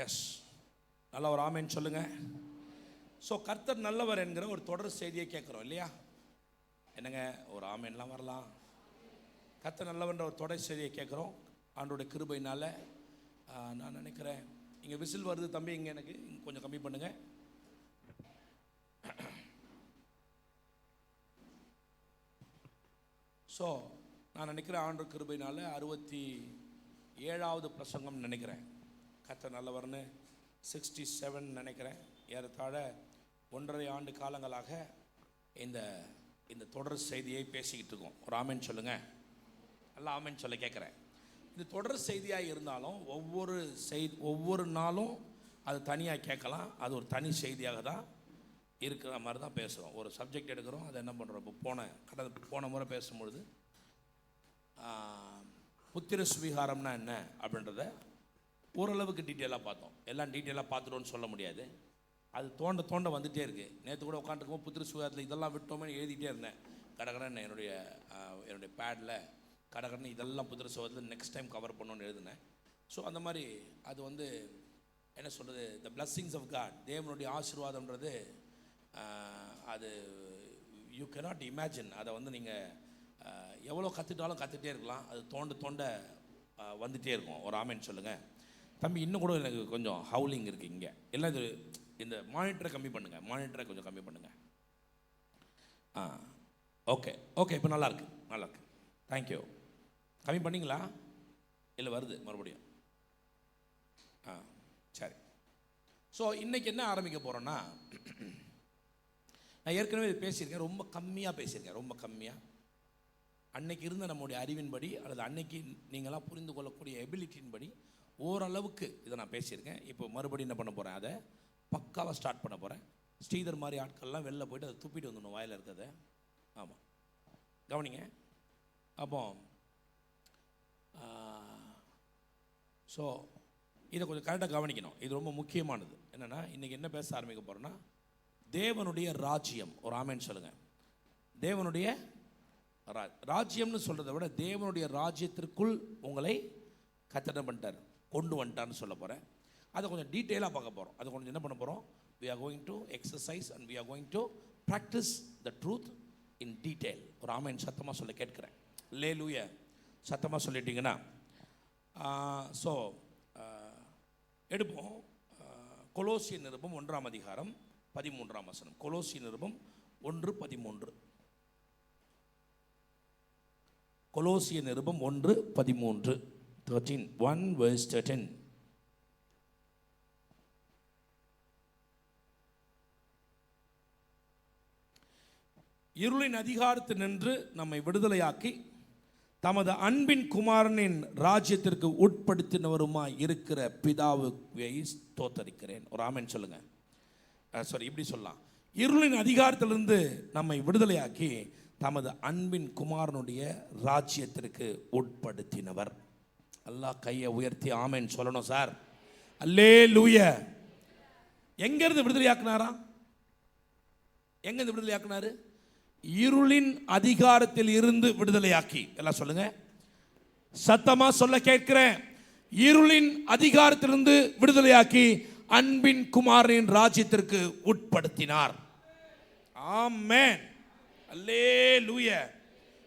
S, நல்ல ஒரு ஆமேன்னு சொல்லுங்க. ஸோ கர்த்தர் நல்லவர் என்கிற ஒரு தொடர் செய்தியை கேட்குறோம் இல்லையா? என்னங்க ஒரு ஆமேன்லாம் வரலாம். கர்த்தர் நல்லவன்ற ஒரு தொடர் செய்தியை கேட்குறோம். ஆண்டோட கிருபையினால நான் நினைக்கிறேன். இங்கே விசில் வருது தம்பி, இங்கே எனக்கு கொஞ்சம் கம்மி பண்ணுங்க. ஸோ நான் நினைக்கிறேன் ஆண்டோட கிருபையினால 67வது பிரசங்கம் நினைக்கிறேன். கர்த்தர் நல்லவர்னு 67 நினைக்கிறேன். ஏறத்தாழ 1.5 ஆண்டு காலங்களாக இந்த தொடர் செய்தியை பேசிக்கிட்டு இருக்கோம். ஒரு ஆமேன் சொல்லுங்க. நல்லா ஆமேன் சொல்ல கேட்குறேன். இது தொடர் செய்தியாக இருந்தாலும் ஒவ்வொரு நாளும் அது தனியாக கேட்கலாம். அது ஒரு தனி செய்தியாக தான் இருக்கிற மாதிரி தான் பேசுகிறோம். ஒரு சப்ஜெக்ட் எடுக்கிறோம், அதை என்ன பண்ணுறோம். இப்போ போன முறை பேசும்பொழுது புத்திர சுவீகாரம்னா என்ன அப்படின்றத ஓரளவுக்கு டீட்டெயிலாக பார்த்தோம். எல்லாம் டீட்டெயிலாக பார்த்துட்டோன்னு சொல்ல முடியாது. அது தோண்ட வந்துகிட்டே இருக்குது. நேற்று கூட உட்காந்துருக்கோம் புத்திர சுவீகாரத்தில் இதெல்லாம் விட்டோமே எழுதிட்டே இருந்தேன். கடகடன்னு என்னுடைய பேடில் கடகடன்னு இதெல்லாம் புத்திர சுவீகாரத்தில் நெக்ஸ்ட் டைம் கவர் பண்ணணும்னு எழுதினேன். ஸோ அந்த மாதிரி அது என்ன சொல்கிறது, த பிளஸ்ஸிங்ஸ் ஆஃப் காட், தேவனுடைய ஆசீர்வாதம்ன்றது அது யூ கேனாட் இமேஜின். அதை நீங்கள் எவ்வளோ கற்றுட்டே இருக்கலாம். அது தோண்ட வந்துகிட்டே இருக்கும். ஒரு ஆமேன்னு சொல்லுங்கள். தம்பி இன்னும் கூட எனக்கு கொஞ்சம் ஹவுலிங் இருக்குது இங்கே. எல்லாம் இது இந்த மானிட்டரை கம்மி பண்ணுங்கள். மானிட்டரை கொஞ்சம் கம்மி பண்ணுங்கள். ஓகே இப்போ நல்லாயிருக்கு. தேங்க்யூ. கம்மி பண்ணிங்களா? இல்லை வருது மறுபடியும். சரி. ஸோ இன்றைக்கி என்ன ஆரம்பிக்க போகிறோன்னா, நான் ஏற்கனவே பேசியிருக்கேன். ரொம்ப கம்மியாக அன்னைக்கு இருந்த நம்முடைய அறிவின்படி அல்லது அன்னைக்கு நீங்களாம் புரிந்து கொள்ளக்கூடிய எபிலிட்டின் படி ஓரளவுக்கு இதை நான் பேசியிருக்கேன். இப்போ மறுபடியும் என்ன பண்ண போகிறேன், அதை பக்காவாக ஸ்டார்ட் பண்ண போகிறேன். ஸ்ரீதர் மாதிரி ஆட்கள்லாம் வெளில போய்ட்டு அதை துப்பிட்டு வந்துடணும் வாயில் இருக்கிறத. ஆமாம், கவனிங்க. அப்போ ஸோ இதை கொஞ்சம் கரெக்டாக கவனிக்கணும். இது ரொம்ப முக்கியமானது. என்னென்னா இன்றைக்கி என்ன பேச ஆரம்பிக்க போகிறோன்னா, தேவனுடைய ராஜ்யம். ஒரு ஆமேன்னு சொல்லுங்கள். தேவனுடைய ராஜ்யம்னு சொல்கிறத விட தேவனுடைய ராஜ்யத்திற்குள் உங்களை கர்த்தர் பண்ணிட்டார், கொண்டு வந்துட்டார்னு சொல்ல போகிறேன். அதை கொஞ்சம் டீட்டெயிலாக பார்க்க போகிறோம். அதை கொஞ்சம் என்ன பண்ண போகிறோம், we are going to exercise and we are going to practice the truth in detail. ஒரு ஆமென் சத்தமாக சொல்ல கேட்கிறேன். அல்லேலூயா. சத்தமாக சொல்லிட்டீங்கன்னா ஸோ எடுப்போம். கொலோசியர் நிருபம் 1ஆம் அதிகாரம் 13ஆம் வசனம். கொலோசியர் நிருபம் 1:13. கொலோசியர் நிருபம் 1:13. 1 verse 13. இருளின் அதிகாரத்தில் நின்று நம்மை விடுதலையாக்கி தமது அன்பின் குமாரனின் ராஜ்யத்திற்கு உட்படுத்தினவருமாய் இருக்கிற பிதாவை ஸ்தோத்தரிக்கிறேன். ஒரு ஆமென் சொல்லுங்க. இப்படி சொல்லலாம். இருளின் அதிகாரத்திலிருந்து நம்மை விடுதலையாக்கி தமது அன்பின் குமாரனுடைய ராஜ்யத்திற்கு உட்படுத்தினவர். அல்லாஹ் கையை உயர்த்தி ஆமென் சொல்லணும் சார். அல்லேலூயா. எங்கிருந்து விடுதலையாக்குனாரா? எங்கிருந்து விடுதலையாக்குனாரு? இருளின் அதிகாரத்தில் இருந்து விடுதலையாக்கி. எல்லாம் சொல்லுங்க, சத்தமா சொல்ல கேட்கிறேன். இருளின் அதிகாரத்திலிருந்து விடுதலையாக்கி அன்பின் குமாரனின் ராஜ்யத்திற்கு உட்படுத்தினார். ஆமென். அல்லேலூயா.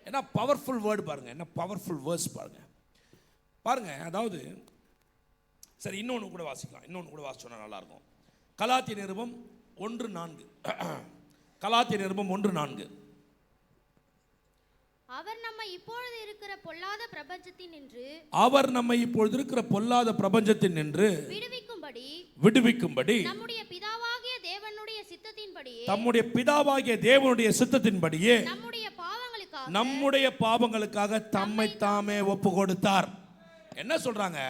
என்ன பவர்ஃபுல் வேர்டு பாருங்க, என்ன பவர்ஃபுல் வேர்ட்ஸ் பாருங்க. அதாவது சரி, இன்னொன்று கூட வாசிக்கலாம். இன்னொன்று கூட வாசிச்சோன்னா நல்லா இருக்கும். கலாத்தியர் நிருபம் 1:4. கலாத்தியர் நிருபம் 1:4. அவர் நம்மை இப்பொழுது இருக்கிற பொல்லாத பிரபஞ்சத்தின் நின்று விடுவிக்கும்படி நம்முடைய பிதாவாகிய தேவனுடைய சித்தத்தின்படியே நம்முடைய பாவங்களுக்காக தம்மை தாமே ஒப்பு கொடுத்தார். என்ன சொல்றாங்க?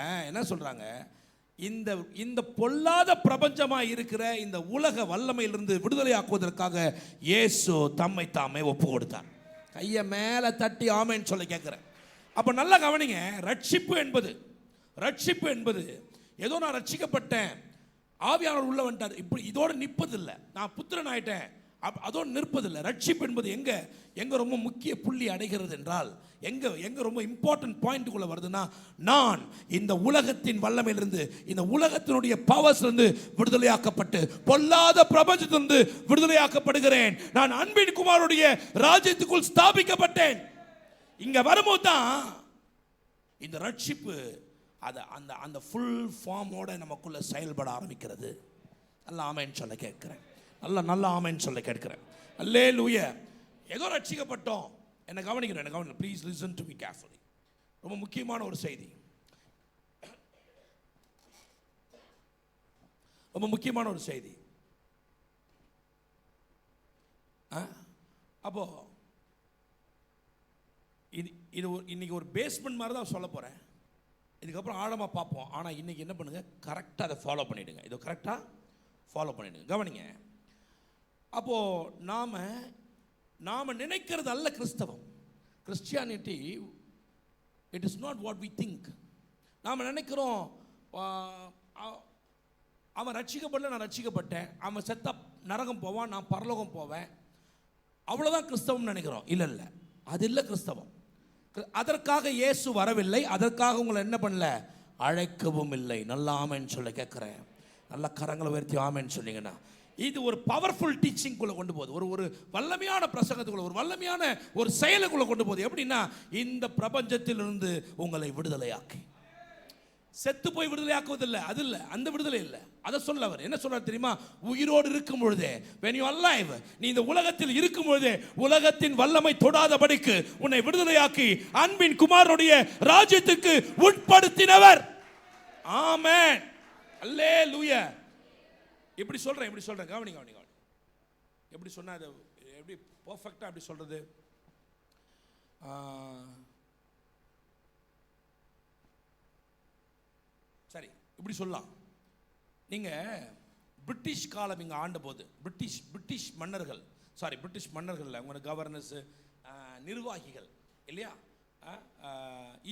இந்த பொல்லாத பிரபஞ்சமாக இருக்கிற இந்த உலக வல்லமையிலிருந்து விடுதலையாக்குவதற்காக இயேசு தம்மை தாமே ஒப்பு கொடுத்தார். கையை மேலே தட்டி ஆமென் சொல்ல கேட்குறேன். அப்போ நல்லா கவனிங்க. ரட்சிப்பு என்பது ஏதோ நான் ரட்சிக்கப்பட்டேன், ஆவியானவர் உள்ள வந்துட்டார், இப்படி இதோடு நிற்பதில்லை. நான் புத்திரன் ஆயிட்டேன், அதோடு நிற்பதில்லை. ரட்சிப்பு என்பது எங்க ரொம்ப முக்கிய புள்ளி அடைகிறது என்றால், எங்க ரொம்ப இம்பார்ட்டன்ட் பாயிண்ட்டுக்குள்ள வருதுன்னா, நான் இந்த உலகத்தின் வல்லமையிலிருந்து, இந்த உலகத்தினுடைய பவர்ஸ்லேருந்து விடுதலையாக்கப்பட்டு பொல்லாத பிரபஞ்சத்திலிருந்து விடுதலையாக்கப்படுகிறேன். நான் அன்பின் குமாரனுடைய ராஜ்யத்துக்குள் ஸ்தாபிக்கப்பட்டேன். இங்க வரும்போது தான் இந்த ரட்சிப்பு அந்த ஃபுல் ஃபார்மோட நமக்குள்ள செயல்பட ஆரம்பிக்கிறது. நல்ல ஆமென் சொல்ல கேட்கிறேன். நல்ல ஆமென் சொல்ல கேட்கிறேன். அல்லேலூயா. ஏதோ ரட்சிக்கப்பட்டோம். என்ன கவனிக்கணும். Please listen to me carefully. ரொம்ப முக்கியமான ஒரு செய்தி. ரொம்ப முக்கியமான ஒரு செய்தி. அப்போ இது இன்னைக்கு ஒரு பேஸ்மெண்ட் மாதிரி தான் சொல்ல போறேன். இதுக்கப்புறம் ஆழமாக பார்ப்போம். ஆனால் இன்னைக்கு என்ன பண்ணுங்க, கரெக்டாக அதை ஃபாலோ பண்ணிடுங்க. இதை கரெக்டாக ஃபாலோ பண்ணிடுங்க. கவனிங்க. அப்போ நாம நினைக்கிறது அல்ல கிறிஸ்தவம். Christianity it is not what we think. நாம் நினைக்கிறோம் அவன் ரட்சிக்கப்படல, நான் ரட்சிக்கப்பட்டேன், அவன் செத்தா நரகம் போவான், நான் பரலோகம் போவேன், அவ்வளோதான் கிறிஸ்தவம் நினைக்கிறோம். இல்லை, அது இல்லை கிறிஸ்தவம். அதற்காக இயேசு வரவில்லை, அதற்காக உங்களை என்ன பண்ணல, அழைக்கவும் இல்லை. நல்ல ஆமென் சொல்ல கேட்குறேன். நல்ல கரங்களை உயர்த்தி ஆமென் சொன்னீங்கன்னா, இது ஒரு பவர்ஃபுல் டீச்சிங்குள்ள கொண்டு போகுது. ஒரு வல்லமையான பிரசங்கத்துக்குள்ள, ஒரு வல்லமையான ஒரு செயலுக்குள்ள கொண்டு போகுது. எப்படின்னா, இந்த பிரபஞ்சத்திலிருந்து உங்களை விடுதலையாக்கி, செத்து போய் விடுதலையாக்குவதில்லை, அது இல்லை, அந்த விடுதலை இல்லை. அதை சொல்ல அவர் என்ன சொல்றார் தெரியுமா? உயிரோடு இருக்கும் பொழுதே, when you are alive, நீ இந்த உலகத்தில் இருக்கும் பொழுதே உலகத்தின் வல்லமை தொடாதபடிக்கு உன்னை விடுதலையாக்கி அன்பின் குமாரனுடைய ராஜ்யத்துக்கு உட்படுத்தினவர். ஆமென், அல்லேலூயா. இப்படி சொல்றேன். கவனிங்க. எப்படி சொன்னா அது எப்படி பெர்ஃபெக்ட்டா அப்படி சொல்றது? சரி, இப்படி சொல்லலாம். நீங்க பிரிட்டிஷ் காலம் இங்கே ஆண்ட போது பிரிட்டிஷ் மன்னர்கள் அவங்க கவர்னர்ஸ், நிர்வாகிகள் இல்லையா,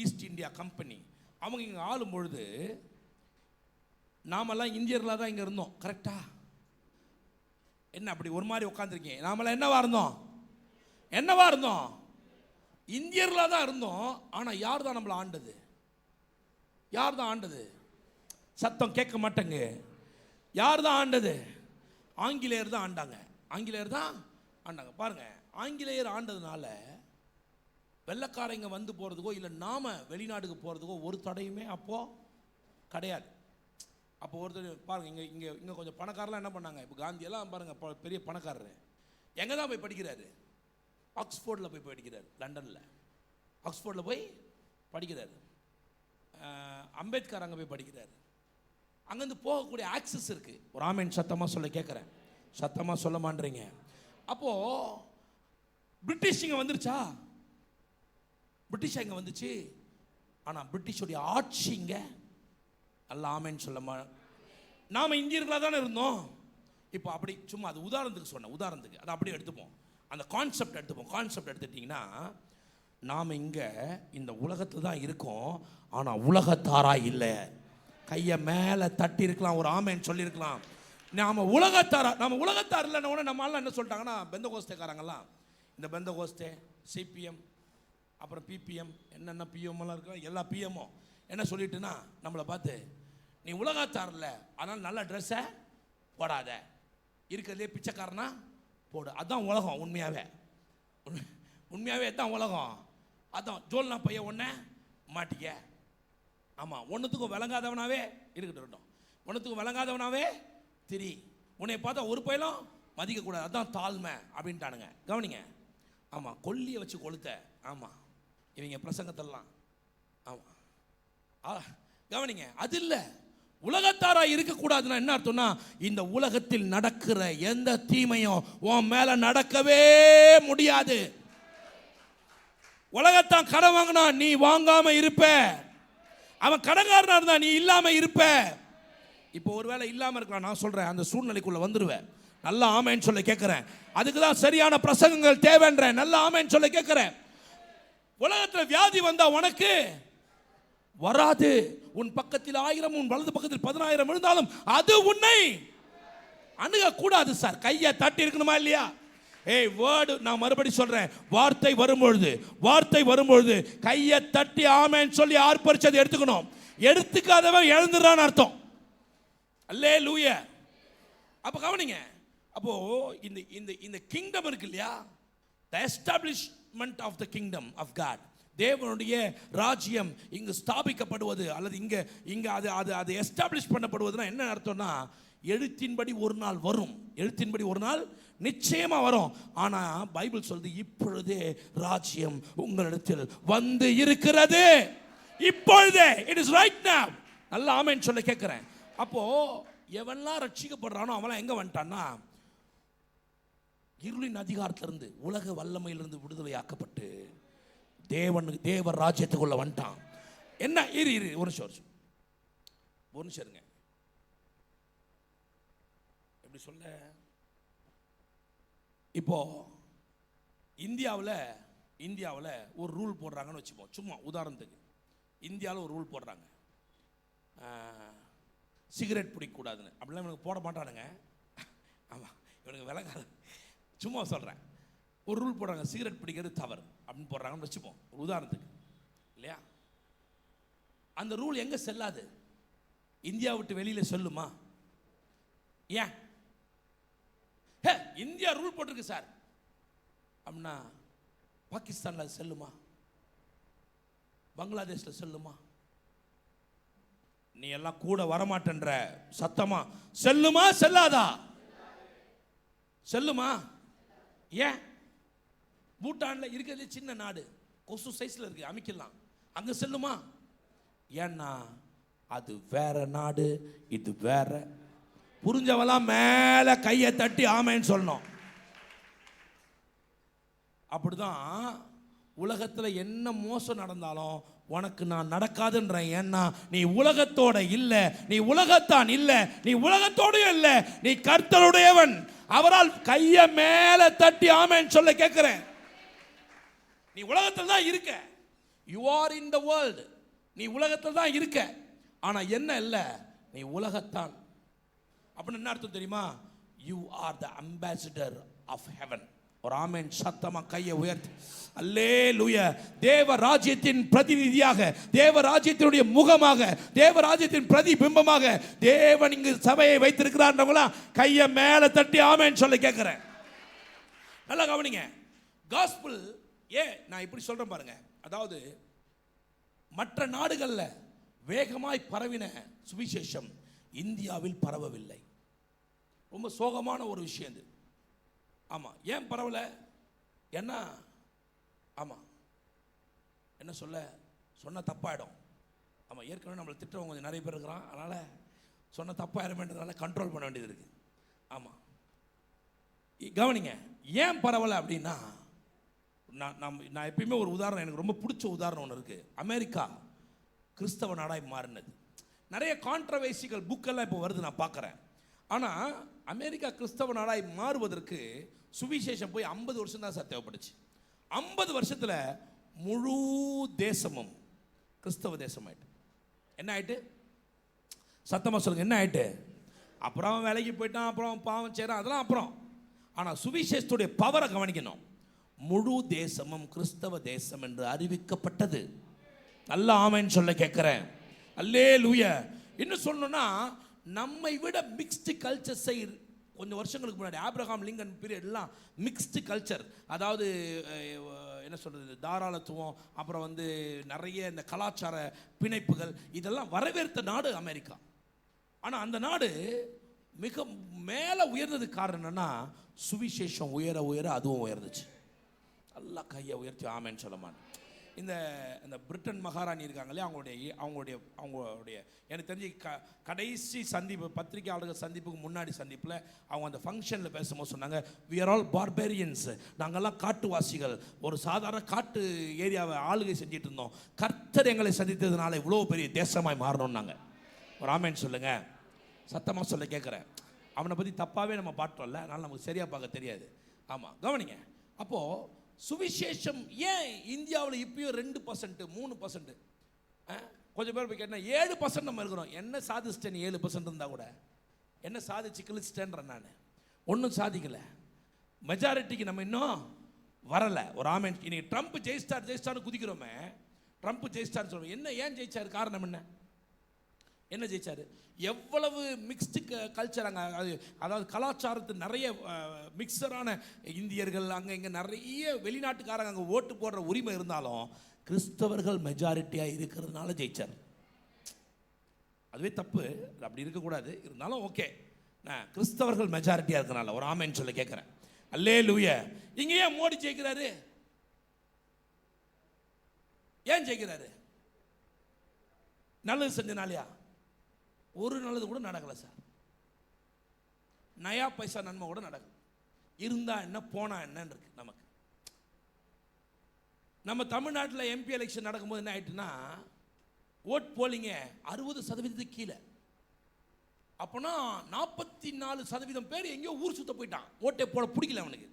ஈஸ்ட் இந்தியா கம்பெனி, அவங்க இங்கே ஆளும் பொழுது நாமெல்லாம் இந்தியர்களாக தான் இங்கே இருந்தோம். கரெக்டா? என்ன அப்படி ஒரு மாதிரி உட்காந்துருக்கீங்க? நாமெல்லாம் என்னவா இருந்தோம்? இந்தியர்களாக தான் இருந்தோம். ஆனால் யார் தான் நம்மளை ஆண்டது? சத்தம் கேட்க மாட்டேங்க. யார் தான் ஆண்டது? ஆங்கிலேயர் தான் ஆண்டாங்க. பாருங்க, ஆங்கிலேயர் ஆண்டதுனால வெள்ளைக்காரங்க வந்து போகிறதுக்கோ இல்லை நாம வெளிநாட்டுக்கு போகிறதுக்கோ ஒரு தடையுமே அப்போ கிடையாது. அப்போ ஒருத்தர் பாருங்க, இங்கே கொஞ்சம் பணக்காரெலாம் என்ன பண்ணாங்க, இப்போ காந்தியெல்லாம் பாருங்க பெரிய பணக்காரரு எங்கே தான் போய் படிக்கிறாரு? ஆக்ஸ்ஃபோர்டில் போய் படிக்கிறார். லண்டனில் ஆக்ஸ்ஃபோர்டில் போய் படிக்கிறாரு. அம்பேத்கர் அங்கே போய் படிக்கிறாரு. அங்கேருந்து போகக்கூடிய ஆக்சஸ் இருக்கு. ஒரு ஆமென் சத்தமாக சொல்ல கேட்குறேன். சத்தமாக சொல்ல மாட்டீங்க. அப்போ பிரிட்டிஷ் இங்கே வந்துருச்சா? பிரிட்டிஷ் இங்கே வந்துச்சு. ஆனால் பிரிட்டிஷுடைய ஆட்சி இங்கே அல்ல. ஆமென் சொல்லமா. நாம இந்தியர்களாக தானே இருந்தோம். இப்போ அப்படி சும்மா அது உதாரணத்துக்கு அதை அப்படியே எடுத்துப்போம். அந்த கான்செப்ட் எடுத்துட்டிங்கன்னா, நாம் இங்கே இந்த உலகத்தில் தான் இருக்கோம். ஆனால் உலகத்தாரா இல்லை. கையை மேலே தட்டி இருக்கலாம், ஒரு ஆமென் சொல்லியிருக்கலாம். நம்ம உலகத்தார் இல்லைன்னா உடனே நம்ம எல்லாம் என்ன சொல்லிட்டாங்கன்னா, பெந்தகோஸ்தேக்காரங்கெல்லாம், இந்த பெந்தகோஸ்தே, சிபிஎம், அப்புறம் பிபிஎம், என்னென்ன பிஎம் எல்லாம் இருக்கோ எல்லா பிஎம்மும் என்ன சொல்லிட்டுன்னா நம்மளை பார்த்து, நீ உலகத்தார் இல்லை, அதனால் நல்ல ட்ரெஸ்ஸை போடாத, இருக்கிறதே பிச்சைக்காரனா போடு. அதுதான் உலகம். உண்மையாகவே தான் உலகம். அதான் ஜோல்னா பையன் ஒன்றை மாட்டிக்க. ஆமாம், ஒன்றுத்துக்கும் விளங்காதவனாவே இருக்கட்டும், ஒன்றுத்துக்கும் விளங்காதவனாவே திரி. உன்னை பார்த்தா ஒரு பயிலும் மதிக்கக்கூடாது, அதுதான் தாழ்மை அப்படின்ட்டானுங்க. கவனிங்க. ஆமாம், கொல்லியை வச்சு கொளுத்த. ஆமாம், இவங்க பிரசங்கத்தெல்லாம். ஆமாம், கவனிங்க. அது இல்லை, உலகத்தாரா இருக்கக்கூடாதுன்னா என்ன அர்த்தம்னா, இந்த உலகத்தில் நடக்கிற எந்த தீமையும் உன் மேல நடக்கவே முடியாது. உலகத்தான் கடன் வாங்கினா நீ வாங்காம இருப்ப. அவன் கடன்காரனா இருந்தா நீ இல்லாம இருப்ப. இப்போ ஒருவேளை இல்லாம இருக்கலாம், நான் சொல்றேன், அந்த சூழ்நிலைக்குள்ள வந்துருவேன். நல்ல ஆமென் சொல்ல கேட்கிறேன். அதுக்கு தான் சரியான பிரசங்கங்கள் தேவைன்ற. நல்ல ஆமென் சொல்ல கேட்கிறேன். உலகத்துல வியாதி வந்தா உனக்கு வராது. உன் பக்கத்தில் 1000, உன் வலது பக்கத்தில் 10,000 விழுந்தாலும் அது உன்னை அணுக கூடாது. சார், கையை தட்டி இருக்கணுமா இல்லையா? ஏய் வேர்டு, நான் மறுபடி சொல்றேன், வார்த்தை வரும்பொழுது கையை தட்டி ஆமென் சொல்லி ஆர்ப்பரிச்சதை எடுத்துக்கணும். எடுத்துக்காதவன் இழந்துறான்னு அர்த்தம். அல்லேலூயா. அப்ப கவனிங்க, அப்போ இந்த இந்த இந்த கிங்டம் இருக்கு இல்லையா, the establishment of the kingdom of God, தேவனுடைய ராஜ்யம் இங்கு ஸ்தாபிக்கப்படுவது அல்லது இங்க அது எஸ்டாப்ளிஷ் பண்ணப்படுவதுனா என்ன அர்த்தம்னா, எழுத்தின்படி ஒரு நாள் வரும், எழுத்தின்படி ஒரு நாள் நிச்சயமா வரும். ஆனா பைபிள் சொல்லுது, இப்பொழுதே ராஜ்யம் உங்களிடத்தில் வந்து இருக்கிறது. இப்பொழுதே, இட் இஸ் ரைட் நவ. நல்ல ஆமென் சொல்ல கேட்கிறேன். அப்போ எவன்லாம் ரட்சிக்கப்படுறானோ அவன்லாம் எங்க வந்துட்டான்னா, இருளின் அதிகாரத்திலிருந்து, உலக வல்லமையிலிருந்து விடுதலையாக்கப்பட்டு தேவ ராஜ்யத்துக்குள்ள வந்துட்டான். என்ன இரு ஒரு நிமிஷம் இருங்க. எப்படி சொல்ல, இப்போ இந்தியாவில் ஒரு ரூல் போடுறாங்கன்னு வச்சுப்போம். சும்மா உதாரணத்துக்கு இந்தியாவில் ஒரு ரூல் போடுறாங்க, சிகரெட் பிடிக்கக்கூடாதுன்னு. அப்படிலாம் இவனுக்கு போட மாட்டானுங்க. ஆமாம், இவனுக்கு விளங்காது, சும்மா சொல்கிறேன். ஒரு ரூல் போடுறாங்க, சிகரெட் பிடிக்கிறது தவறு அப்படின்னு போடுறாங்கன்னு வச்சுப்போம், ஒரு உதாரணத்துக்கு இல்லையா. அந்த ரூல் எங்கே செல்லாது? இந்தியா விட்டு வெளியில் சொல்லுமா? ஏன்? இந்தியா ரூல் போட்டிருக்கு சார் அப்படின்னா பாகிஸ்தானில் செல்லுமா? பங்களாதேஷில் செல்லுமா? நீ எல்லாம் கூட வரமாட்டேன்ற சத்தமா செல்லுமா செல்லாதா? செல்லுமா? ஏன்? பூட்டான்ல இருக்கிறது சின்ன நாடு, கொசு சைஸ்ல இருக்கு, அமைக்கலாம், அங்க செல்லுமா? ஏன்னா அது வேற நாடு, இது வேற. புரிஞ்சவெல்லாம் மேல கையை தட்டி ஆமைன்னு சொல்லணும். அப்படிதான் உலகத்தில் என்ன மோசம் நடந்தாலும் உனக்கு நான் நடக்காதுன்றேன். ஏன்னா நீ உலகத்தோட இல்லை, நீ உலகத்தான் இல்லை, நீ உலகத்தோடய இல்லை, நீ கர்த்தருடையவன். அவரால் கையை மேல தட்டி ஆமென் சொல்ல கேட்கிறேன். நீ உலகத்தில் தான் இருக்க, you are in the world, நீ உலகத்தில் தான் இருக்க. ஆனா என்ன இல்லை, நீ உலகத்தான். அப்படின்னு என்ன அர்த்தம் தெரியுமா? You are the ambassador of heaven. ஒரு ஆமென் சத்தமா கையை உயர்த்தி அல்லேலூயா. தேவ ராஜ்யத்தின் பிரதிநிதியாக, தேவ ராஜ்யத்தினுடைய முகமாக, தேவ ராஜ்யத்தின் பிரதிபிம்பமாக தேவன் இங்கு சபையை வைத்திருக்கிறார்ன்றவங்களா கையை மேல தட்டி ஆமென் சொல்ல கேட்கிறேன். நல்லா கவனிங்க. காஸ்பிள் நான் இப்படி சொல்றேன் பாருங்க. அதாவது மற்ற நாடுகள்ல வேகமாய் பரவின சுவிசேஷம் இந்தியாவில் பரவவில்லை. ரொம்ப சோகமான ஒரு விஷயம் இது. ஆமா, ஏன் பரவல? ஏன்னா ஆமா, என்ன சொன்ன தப்பாயிடும். ஆமா, ஏற்கனவே நம்மளை திட்டவங்க கொஞ்சம் நிறைய பேர் இருக்கிறான், அதனால சொன்ன தப்பாயிரமேன்றதுனால கண்ட்ரோல் பண்ண வேண்டியது இருக்கு. ஆமா, கவனிங்க. ஏன் பரவல அப்படின்னா, நான் எப்பயுமே ஒரு உதாரணம், எனக்கு ரொம்ப பிடிச்ச உதாரணம் ஒன்று இருக்கு. அமெரிக்கா கிறிஸ்தவ நாடாய் மாறினது. நிறைய கான்ட்ரவர்சிகள் புக்கெல்லாம் இப்போ வருது, நான் பார்க்குறேன். ஆனால் அமெரிக்கா கிறிஸ்தவ நாடாய் மாறுவதற்கு சுவிசேஷம் போய் 50 வருஷம் தான் சார் தேவைப்பட்டுச்சு. 50 வருஷத்தில் முழு தேசமும் கிறிஸ்தவ தேசம் ஆயிட்டு. என்ன ஆயிட்டு? சத்தமாக சொல்லுங்க, என்ன ஆயிட்டு? அப்புறம் வேலைக்கு போயிட்டான், அப்புறம் பாவம் செய்கிறான், அதெல்லாம் அப்புறம். ஆனால் சுவிசேஷத்துடைய பவரை கவனிக்கணும். முழு தேசமும் கிறிஸ்தவ தேசம் என்று அறிவிக்கப்பட்டது. நல்ல ஆமென் சொல்ல கேட்கிறேன். அல்லேலூயா. இன்னும் சொல்லணும்னா, நம்மை விட மிக்ஸ்டு கல்ச்சர்ஸை கொஞ்சம் வருஷங்களுக்கு முன்னாடி ஆப்ரஹாம் லிங்கன் பீரியட்லாம் மிக்ஸ்டு கல்ச்சர், அதாவது என்ன சொல்கிறது, தாராளத்துவம், அப்புறம் நிறைய இந்த கலாச்சார பிணைப்புகள், இதெல்லாம் வரவேற்ற நாடு அமெரிக்கா. ஆனால் அந்த நாடு மிக மேலே உயர்ந்ததுக்கு காரணம் என்னன்னா, சுவிசேஷம் உயர உயர அதுவும் உயர்ந்துச்சு. நல்லா கையை உயர்த்தி ஆமென்னு சொல்ல மாட்டேன். இந்த பிரிட்டன் மகாராணி இருக்காங்க இல்லையா, அவங்களுடைய எனக்கு தெரிஞ்சு கடைசி சந்திப்பு, பத்திரிகையாளர்கள் சந்திப்புக்கு முன்னாடி சந்திப்பில் அவங்க அந்த ஃபங்க்ஷனில் பேசும்போது சொன்னாங்க, we are all barbarians, நாங்கள்லாம் காட்டுவாசிகள், ஒரு சாதாரண காட்டு ஏரியாவை ஆளுகை செஞ்சிட்டு இருந்தோம், கர்த்தர் எங்களை சந்தித்ததுனால இவ்வளோ பெரிய தேசமாய் மாறணும்னாங்க. ஒரு ஆமென் சொல்லுங்க, சத்தமாக சொல்ல கேட்குறேன். அவனை பற்றி தப்பாகவே நம்ம பாட்டோம்ல, அதனால் நமக்கு சரியாக பார்க்க தெரியாது. ஆமாம், கவனிங்க. அப்போது சுவிசேஷம் ஏன் இந்தியாவில் இப்பயும் 2%, 3%? கொஞ்சம் பேர் போய் கேட்டால் 7% நம்ம இருக்கிறோம். என்ன சாதிச்சிட்டேன்? 7% இருந்தால் கூட என்ன சாதிச்சு கிழிச்சிட்டேன்ற? நான் ஒன்றும் சாதிக்கலை. மெஜாரிட்டிக்கு நம்ம இன்னும் வரல. ஒரு ஆமென். இன்னைக்கு ட்ரம்ப் ஜெயிச்சிட்டார்னு குதிக்கிறோமே, ட்ரம்ப் ஜெயிச்சிட்டார்னு சொல்றோம். என்ன, ஏன் ஜெயிச்சார்? காரணம் என்ன ஜெயிச்சாரு? எவ்வளவு மிக்ஸ்டு கல்ச்சர் அங்கே, அதாவது கலாச்சாரத்து நிறைய மிக்சரான இந்தியர்கள் அங்கே இங்கே நிறைய வெளிநாட்டுக்காரங்க அங்கே ஓட்டு போடுற உரிமை இருந்தாலும் கிறிஸ்தவர்கள் மெஜாரிட்டியாக இருக்கிறதுனால ஜெயிச்சார். அதுவே தப்பு, அது அப்படி இருக்கக்கூடாது. இருந்தாலும் ஓகே, நான் கிறிஸ்தவர்கள் மெஜாரிட்டியாக இருக்கிறனால ஒரு ஆமென் சொல்ல கேட்குறேன். அல்லேலூயா. இங்கே ஏன் மோடி ஜெயிக்கிறாரு? ஏன் ஜெயிக்கிறாரு? நல்லது செஞ்சனாலையா? ஒரு நல்லது கூட நடக்கலை சார். நயா பைசா நன்மை கூட நடக்கல. இருந்தா என்ன போனா என்னன்னு இருக்கு நமக்கு. நம்ம தமிழ்நாட்டில் எம்பி எலெக்ஷன் நடக்கும்போது என்ன ஆயிட்டுன்னா, ஓட் போலிங்க 60% கீழே. அப்போனா 44% பேர் எங்கேயோ ஊர் சுத்த போயிட்டான். ஓட்டை போட பிடிக்கல அவனுக்கு.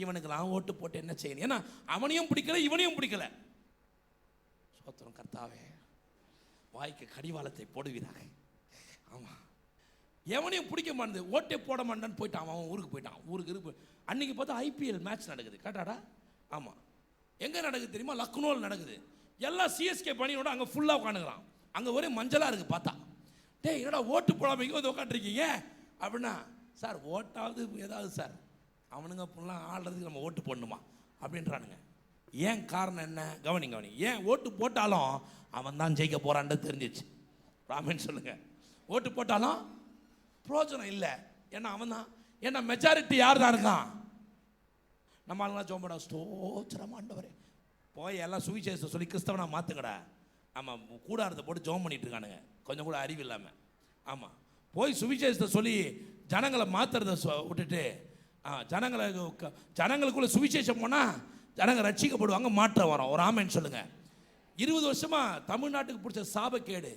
இவனுக்கெல்லாம் ஓட்டு போட்டு என்ன செய்யணும்? ஏன்னா அவனையும் பிடிக்கல, இவனையும் பிடிக்கல. சோத்திரம் கர்த்தாவே, வாய்க்கு கடிவாளத்தை போடுவீராக. ஆமாம், எவனையும் பிடிக்க மாட்டேது, ஓட்டே போட மாட்டான்னு போயிட்டான். அவன் ஊருக்கு போயிட்டான். ஊருக்கு இருக்கு. அன்னைக்கு பார்த்தா IPL மேட்ச் நடக்குது. கேட்டாடா? ஆமாம். எங்கே நடக்குது தெரியுமா? லக்னோவில் நடக்குது. எல்லாம் CSK பணியோட அங்கே ஃபுல்லாக உட்காந்துக்கிறான். அங்கே ஒரே மஞ்சளாக இருக்குது பார்த்தா. டேய், என்னடா ஓட்டு போடாமல் இங்கே வந்து உட்காந்துருக்கீங்க அப்படின்னா, சார் ஓட்டாவது ஏதாவது சார், அவனுங்க ஃபுல்லாக ஆடுறதுக்கு நம்ம ஓட்டு போடணுமா அப்படின்றானுங்க. ஏன் காரணம் என்ன? கவனி. ஏன் ஓட்டு போட்டாலும் அவன் தான் ஜெயிக்க போகிறான்னு தெரிஞ்சிச்சு. ராமன் சொல்லுங்க. ஓட்டு போட்டாலும் பிரோஜனம் இல்லை. ஏன்னா அவன் தான். ஏன்னா மெஜாரிட்டி யார் தான் இருக்கான்? நம்ம ஆளுங்களாம் ஜோம்படா ஸ்தோத்திரம் ஆண்டவரே, போய் எல்லாம் சுவிசேஷத்தை சொல்லி கிறிஸ்தவனா மாற்றுங்கடா. ஆமாம், கூடாரத்தை போட்டு ஜோம் பண்ணிட்டு இருக்கானுங்க, கொஞ்சம் கூட அறிவு இல்லாமல். ஆமாம், போய் சுவிசேஷத்தை சொல்லி ஜனங்களை மாற்றுறத விட்டுட்டு ஜனங்களுக்குள்ள சுவிசேஷம் போனால் ஜனங்க ரட்சிக்கப்படுவாங்க, மாற்றம் வரும். ஒரு ஆமென் சொல்லுங்க. 20 வருஷமாக தமிழ்நாட்டுக்கு பிடிச்ச சாபக்கேடு.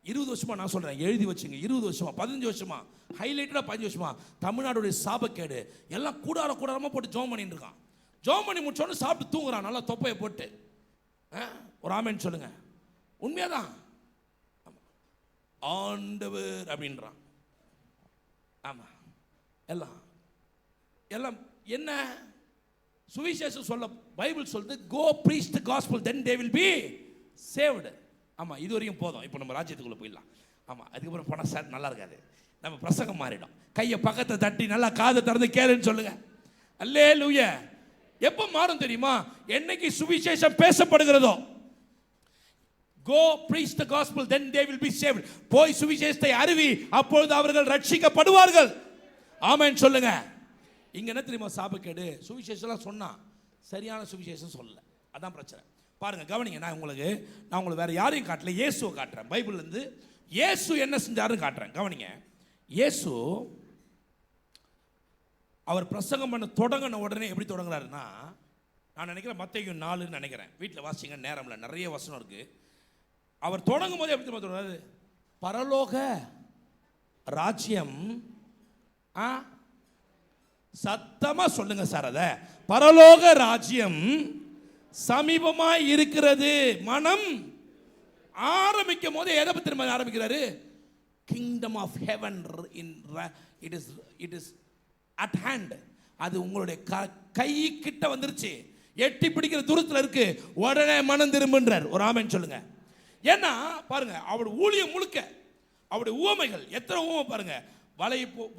20 வருஷமா நான் சொல்கிறேன், எழுதி வச்சுங்க. 20 வருஷமா 15 வருஷமா ஹைலைட்டடாக 15 வருஷமா தமிழ்நாடுடைய சாபக்கேடு. எல்லாம் கூடாரமாக போட்டு ஜோம் பண்ணிட்டு இருக்கான். ஜோம் பண்ணி முடிச்சோன்னு சாப்பிட்டு தூங்குறான், நல்லா தொப்பையை போட்டு. ஒரு ஆமென் சொல்லுங்க. உண்மையாதான். ஆண்டவர் அப்படின்றான். ஆமாம், எல்லாம் என்ன சுவிசேஷம் சொல்ல பைபிள் சொல்லுது, go preach the gospel then they will be saved. ஆமாம், இது வரையும் போதும். இப்போ நம்ம ராஜ்யத்துக்குள்ளே போயிடலாம். ஆமாம், அதுக்கப்புறம் போனால் சார் நல்லா இருக்காது, நம்ம பிரசங்கம் மாறிடும். கையை பக்கத்தை தட்டி நல்லா காதை திறந்து கேளுன்னு சொல்லுங்க. அல்லேலூயா. எப்போ மாறும் தெரியுமா? என்னைக்கு சுவிசேஷம் பேசப்படுகிறதோ, go preach the gospel then they will be saved. போய் சுவிசேஷத்தை அறிவி, அப்பொழுது அவர்கள் ரட்சிக்கப்படுவார்கள். ஆமென் சொல்லுங்க. இங்க என்ன தெரியுமா சாபக்கேடு? சுவிசேஷம்லாம் சொன்னா சரியான சுவிசேஷம் சொல்லல, அதான் பிரச்சனை. பாருங்க, கவனிங்க. நான் உங்களுக்கு வேற யாரையும் காட்டல, இயேசுவை காட்டுறேன். பைபிள்ல இருந்து இயேசு என்ன செஞ்சாருன்னு காட்டுறேன். கவனிங்க. இயேசு அவர் பிரசங்கம் பண்ண தொடங்கின உடனே எப்படி தொடங்குறாருன்னா, நான் நினைக்கிறேன் மத்தேயு 4ன்னு நினைக்கிறேன். வீட்டில் வாசிங்க, நேரம்ல நிறைய வசனம் இருக்கு. அவர் தொடங்கும் போது எப்படி தொடங்குறாரு? பரலோக ராஜ்யம், சத்தமா சொல்லுங்க சார், அத பரலோக ராஜ்யம் சமீபமாய் இருக்கிறது. மனம் ஆரம்பிக்கும் போது எதை பத்தி ஆரம்பிக்கிறாரு? Kingdom of heaven it is at hand. அது உங்களுடைய கை கிட்ட வந்துருச்சு, எட்டி பிடிக்கிற தூரத்தில் இருக்கு, உடனே மனம் திரும்புன்றார். ஒரு ஆமென் சொல்லுங்க. ஏன்னா பாருங்க, அவருடைய ஊழியம் முழுக்க அவருடைய ஊமைகள் எத்தனை ஊமை பாருங்க.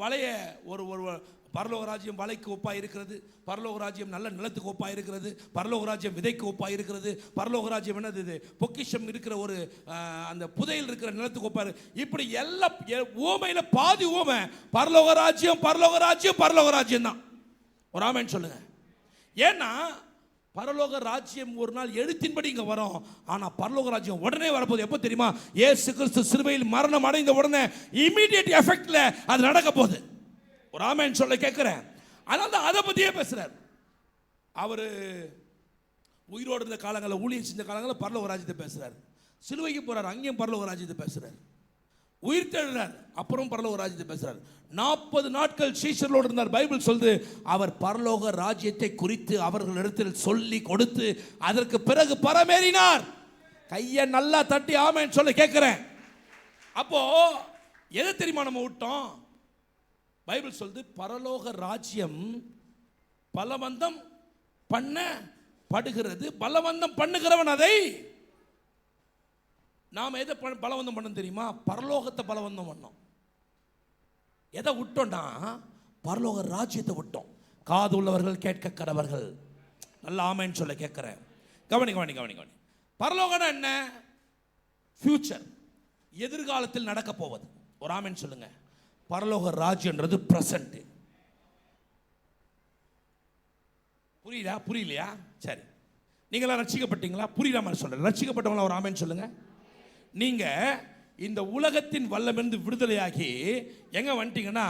வலைய ஒரு பரலோக ராஜ்யம் வலைக்கு ஒப்பாக இருக்கிறது, பரலோக ராஜ்யம் நல்ல நிலத்துக்கு ஒப்பாக இருக்கிறது, பரலோக ராஜ்யம் விதைக்கு ஒப்பாக இருக்கிறது, பரலோக ராஜ்யம் என்னது, இது பொக்கிஷம் இருக்கிற ஒரு அந்த புதையில் இருக்கிற நிலத்துக்கு ஒப்பாக. இப்படி எல்லா ஊமையில பாதி ஊமை பரலோக ராஜ்யம் பரலோக ராஜ்யம் பரலோக ராஜ்யம் தான். ஒரு ஆமென் சொல்லுங்க. ஏன்னா பரலோக ராஜ்யம் ஒரு நாள் எழுத்தின்படி இங்க வரும், ஆனா பரலோக ராஜ்யம் உடனே வரப்போகுது. எப்போ தெரியுமா? இயேசு கிறிஸ்து சிலுவையில் மரணம் அடைந்த உடனே இமிடியேட் எஃபெக்ட்ல அது நடக்க போகுது. ஒரு ஆமென் சொல்ல கேட்கிறேன். அதனால அதை பத்தியே பேசுறார். அவரு உயிரோடு இருந்த காலங்களில், ஊழியம் செஞ்ச காலங்களில் பரலோக ராஜ்யத்தை பேசுறாரு. சிலுவைக்கு போறாரு, அங்கேயும் பரலோக ராஜ்யத்தை பேசுறாரு. உயிர் தெழுறார், அப்புறம் பரலோக ராஜ்யத்தை பேசுறார். 40 நாட்கள் சீஷர்களோடு இருந்தார். பைபிள் சொல்லுது, அவர் பரலோக ராஜ்யத்தை குறித்து அவர்களிடத்தில் சொல்லி கொடுத்து அதற்கு பிறகு பரமேறினார். கையை நல்லா தட்டி ஆமென் சொல்ல கேட்கிறேன். அப்போ எதை தெரியுமா நம்ம விட்டோம்? பைபிள் சொல்லுது, பரலோக ராஜ்யம் பலவந்தம் பண்ணப்படுகிறது. பலவந்தம் பண்ணுகிறவன் அதை நாம் எதை பலவந்தம் பண்ண தெரியுமா? பரலோகத்தை பலவந்தம் பண்ணோம். எதை விட்டோம்னா பரலோக ராஜ்யத்தை விட்டோம். காது உள்ளவர்கள் கேட்க கடவர்கள். நல்ல ஆமைன்னு சொல்ல கேட்கிறேன். கவனி கவனி கவனி கவனி. பரலோகம்னா என்ன? ஃபியூச்சர், எதிர்காலத்தில் நடக்க போவது. ஒரு ஆமைன்னு சொல்லுங்க. பரலோக ராஜ்யன்றது பிரசன்ட். புரியலையா? சரி, நீங்களாம் ரட்சிக்கப்பட்டீங்களா? புரியுற மாதிரி சொல்றேன். ரட்சிக்கப்பட்டவங்களா ஒரு ஆமைன்னு சொல்லுங்க. நீங்க இந்த உலகத்தின் வல்லமிருந்து விடுதலையாகி எங்க வந்துட்டீங்கன்னா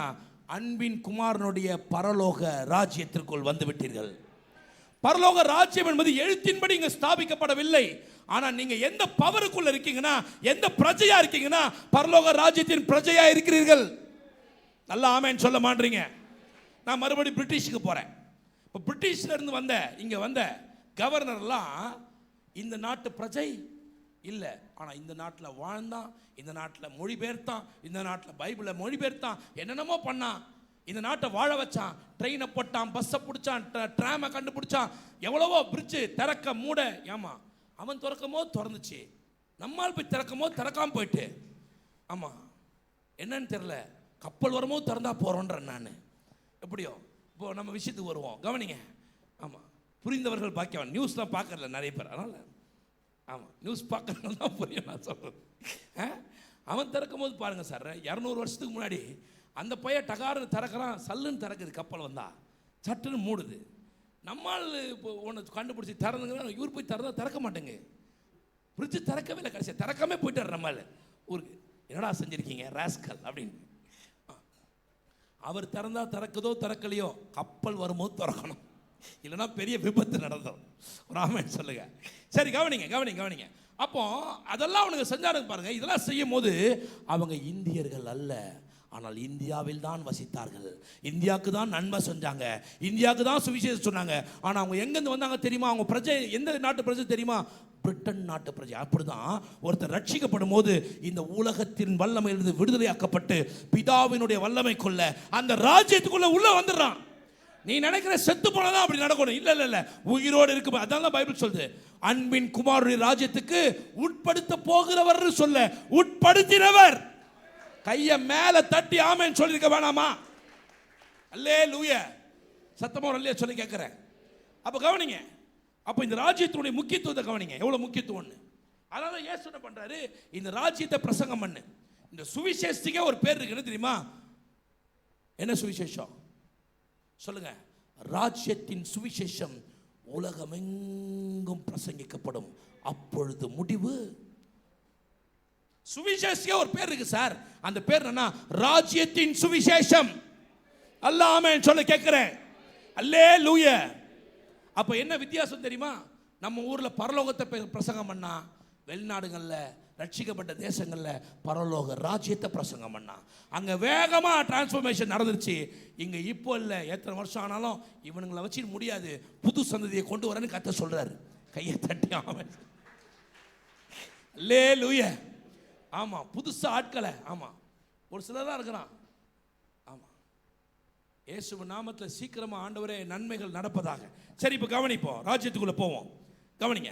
அன்பின் குமாரனுடைய பரலோக ராஜ்யத்திற்குள் வந்து விட்டீர்கள். பரலோக ராஜ்யம் என்பது எழுத்தின்படி இங்க ஸ்தாபிக்கப்படவில்லை. ஆனா நீங்க எந்த பவருக்குள்ள இருக்கீங்கன்னா, எந்த பிரஜையா இருக்கீங்கன்னா, பரலோக ராஜ்யத்தின் பிரஜையா இருக்கிறீர்கள். நல்ல ஆமென் சொல்ல மாட்டீங்க. நான் மறுபடியும் பிரிட்டிஷுக்கு போறேன். இப்போ பிரிட்டிஷ்ல இருந்து இங்க வந்த கவர்னர்லாம் இந்த நாட்டு பிரஜை இல்லை. ஆனால் இந்த நாட்டில் வாழ்ந்தான், இந்த நாட்டில் மொழிபெயர்த்தான், இந்த நாட்டில் பைபிளை மொழிபெயர்த்தான், என்னென்னமோ பண்ணான், இந்த நாட்டை வாழ வச்சான், ட்ரெயினை போட்டான், பஸ்ஸை பிடிச்சான், ட்ராமை கண்டுபிடிச்சான், எவ்வளவோ பிரிட்ஜு திறக்க மூட. ஏமா அவன் திறக்கும் போது திறந்துச்சு, நம்மால் போய் திறக்கும் போது திறக்காம போயிட்டு. ஆமாம், என்னன்னு தெரில, கப்பல் வரும்போது திறந்தா போகிறோன்றேன் நான். எப்படியோ இப்போ நம்ம விஷயத்துக்கு வருவோம், கவனிங்க. ஆமாம், புரிந்தவர்கள் பாக்கியவன். நியூஸ்லாம் பார்க்கறல நிறைய பேர், அதனால் ஆமாம் நியூஸ் பார்க்கறதுனால தான் புரியும் நான் சொல்கிறது. அவன் திறக்கும் போது பாருங்கள் சார், 200 வருஷத்துக்கு முன்னாடி அந்த பையன் டகாருன்னு திறக்கிறான், சல்லுன்னு திறக்குது, கப்பல் வந்தா சட்டுன்னு மூடுது. நம்மால் இப்போ ஒன்று கண்டுபிடிச்சி திறந்துங்கன்னா இவர் போய் திறக்க மாட்டேங்க, பிரிட்ஜு திறக்கவே இல்லை, கடைசியாக திறக்காமே போயிட்டார் நம்மால் ஊருக்கு. என்னடா செஞ்சுருக்கீங்க ராஸ்கல் அப்படின்னு. அவர் திறந்தா திறக்குதோ திறக்கலையோ, கப்பல் வரும்போது திறக்கணும், இல்லைன்னா பெரிய விபத்து நடந்தோம். ராமன் சொல்லுங்க. சரி, கவனிங்க கவனிங்க கவனிங்க. அப்போ அதெல்லாம் அவனுக்கு செஞ்சாருங்க பாருங்க. இதெல்லாம் செய்யும் போது அவங்க இந்தியர்கள் அல்ல, ஆனால் இந்தியாவில் தான் வசித்தார்கள், இந்தியாவுக்கு தான் நன்மை செஞ்சாங்க, இந்தியாவுக்கு தான் சுவிசேஷம் சொன்னாங்க. ஆனால் அவங்க எங்கேருந்து வந்தாங்க தெரியுமா? அவங்க பிரஜை எந்த நாட்டு பிரஜை தெரியுமா? பிரிட்டன் நாட்டு பிரஜை. அப்படிதான் ஒருத்தர் ரட்சிக்கப்படும் போது இந்த உலகத்தின் வல்லமையிலிருந்து விடுதலையாக்கப்பட்டு பிதாவினுடைய வல்லமை கொள்ள அந்த ராஜ்யத்துக்குள்ள உள்ள வந்துடுறான். நீ நினைக்கிற செத்து போனதான் அப்படி நடக்கணும், இல்ல இல்ல இல்ல, உயிரோடு இருக்கு. அதான் பைபிள் சொல்லுது, அன்பின் குமாரனுடைய ராஜ்யத்துக்கு உட்படுத்த போகிறவர் சொல்ல, உட்படுத்தினவர். கைய மேல தட்டி ஆமென் சொல்லிருக்க வேணாமா? அல்லேலூயா. சத்தமா ஒரு அல்லேலூயா சொல்லி கேட்கிறேன். அப்ப கவனிங்க, அப்ப இந்த ராஜ்யத்தினுடைய முக்கியத்துவத்தை கவனிங்க, எவ்வளவு முக்கியத்துவம்னு. அதனால இயேசு என்ன பண்றாரு? இந்த ராஜ்யத்தை பிரசங்கம் பண்ணு. இந்த சுவிசேஷத்துக்கே ஒரு பேர் இருக்கு, என்ன தெரியுமா? என்ன சுவிசேஷம் சொல்லுங்க? ராஜ்யத்தின் சுவிசேஷம் உலகமெங்கும் பிரசங்கிக்கப்படும், அப்பொழுது முடிவு. சுவிசேஷத்துக்கே ஒரு பேர் இருக்கு சார், அந்த பேர் என்ன? ராஜ்யத்தின் சுவிசேஷம். அல்லாஹ் ஆமென் சொல்ல கேட்கிறேன். அல்லேலூயா. அப்ப என்ன வித்தியாசம் தெரியுமா? நம்ம ஊர்ல பரலோகத்தை பிரசங்கம் பண்ணா, வெளிநாடுகள்ல ரட்சிக்கப்பட்ட தேசங்களில் பரலோக ராஜ்யத்தை பிரசங்கம் பண்ணா, அங்கே வேகமாக டிரான்ஸ்ஃபர்மேஷன் நடந்துருச்சு. இங்கே இப்போ இல்லை, எத்தனை வருஷம் ஆனாலும் இவனுங்களை வச்சு முடியாது, புது சந்ததியை கொண்டு வரேன்னு கத்த சொல்றாரு. கையை தட்டி ஆமென். அல்லேலூயா. ஆமாம், புதுசாக ஆட்களை. ஆமாம், ஒரு சிலர் தான் இருக்கிறான். ஆமாம், இயேசு நாமத்தில் சீக்கிரமாக ஆண்டவரே நன்மைகள் நடப்பதாக. சரி, இப்போ கவனிப்போம், ராஜ்யத்துக்குள்ளே போவோம். கவனிங்க.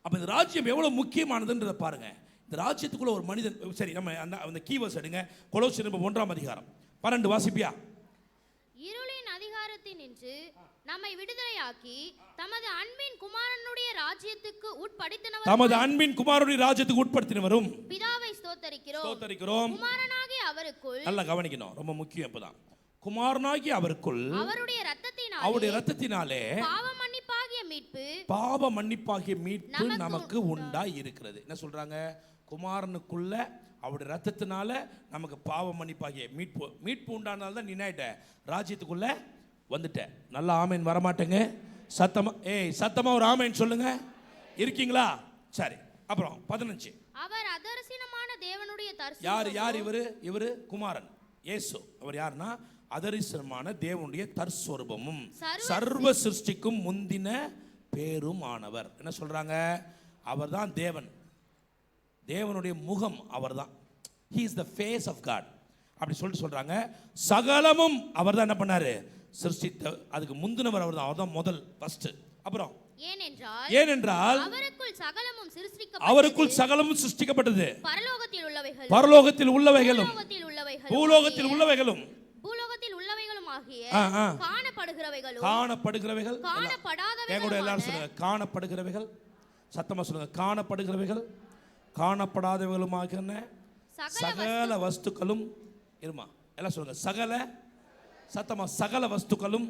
அப்போ இந்த ராஜ்யம் எவ்வளோ முக்கியமானதுன்றதை பாருங்க. இந்த ராஜ்யத்துக்குள்ள ஒரு மனிதன். சரி, நம்ம அந்த கீவேர்ட்ஸ் எடுங்க. கொலோசியர் 1:12 வாசிப்பியா? இருளின் அதிகாரத்தினின்று நம்மை விடுதலையாக்கி தமது அன்பின் குமாரனுடைய ராஜ்யத்துக்கு உட்படுத்தினவர், தமது அன்பின் குமாரனுடைய ராஜ்யத்துக்கு உட்படுத்தினவரும் பிதாவை ஸ்தோத்தரிக்கிறோம். குமாரனாகிய அவருக்குள். நல்லா கவனிக்கணும், ரொம்ப முக்கியம். இப்பதான் குமாரனாகிய அவருக்குள் அவருடைய ரத்தத்தினாலே பாவ மன்னிப்பாகிய மீட்பு நமக்கு உண்டாய் இருக்கிறது. என்ன சொல்றாங்க? குமாரனுக்குள்ள அவருடைய ரத்தத்தினால நமக்கு பாவ மன்னிப்பாகிய மீட்பு உண்டானால தான் நீ ஆயிட்ட, ராஜ்யத்துக்குள்ள வந்துட்ட. நல்ல ஆமேன் வரமாட்டேங்க. சத்தமா ஒரு ஆமேன் சொல்லுங்க. இருக்கீங்களா? சரி, அப்புறம் 15. அவர் அதரிசனமான தேவனுடைய தரிசனம். யார் இவரு குமாரன் இயேசு. அவர் யாருன்னா அதரிசனமான தேவனுடைய தற்ஸ்வரூபமும் சர்வ சிருஷ்டிக்கும் முந்தின பேரும் ஆனவர். என்ன சொல்றாங்க? அவர் தான் தேவன், தேவனுடைய முகம் அவர் தான். He is the face of God அப்படி சொல்லிட்டு சொல்றாங்க. சகலமும் அவர் தான் என்ன பண்ணாரு? சிருஷ்டித்த, அதுக்கு முந்தினவர் அவர் தான், அவர் தான் முதல் ஃபர்ஸ்ட். அப்புறம் ஏனென்றால் அவருக்குள் சகலமும் சிருஷ்டிக்கப்பட்டது, பரலோகத்தில் உள்ளவைகளும் பூலோகத்தில் உள்ளவைகளும் காணப்படுகிறவைகள் எல்லாரும் சொல்லுங்க, காணப்படுகிறவைகள். சத்தமா சொல்லுங்க, காணப்படுகிறவைகள் காணப்படாதவைகளுமாக சகல வஸ்துக்களும். இருமா, எல்லாம் சொல்லுங்க, சகல, சத்தமா, சகல வஸ்துக்களும்,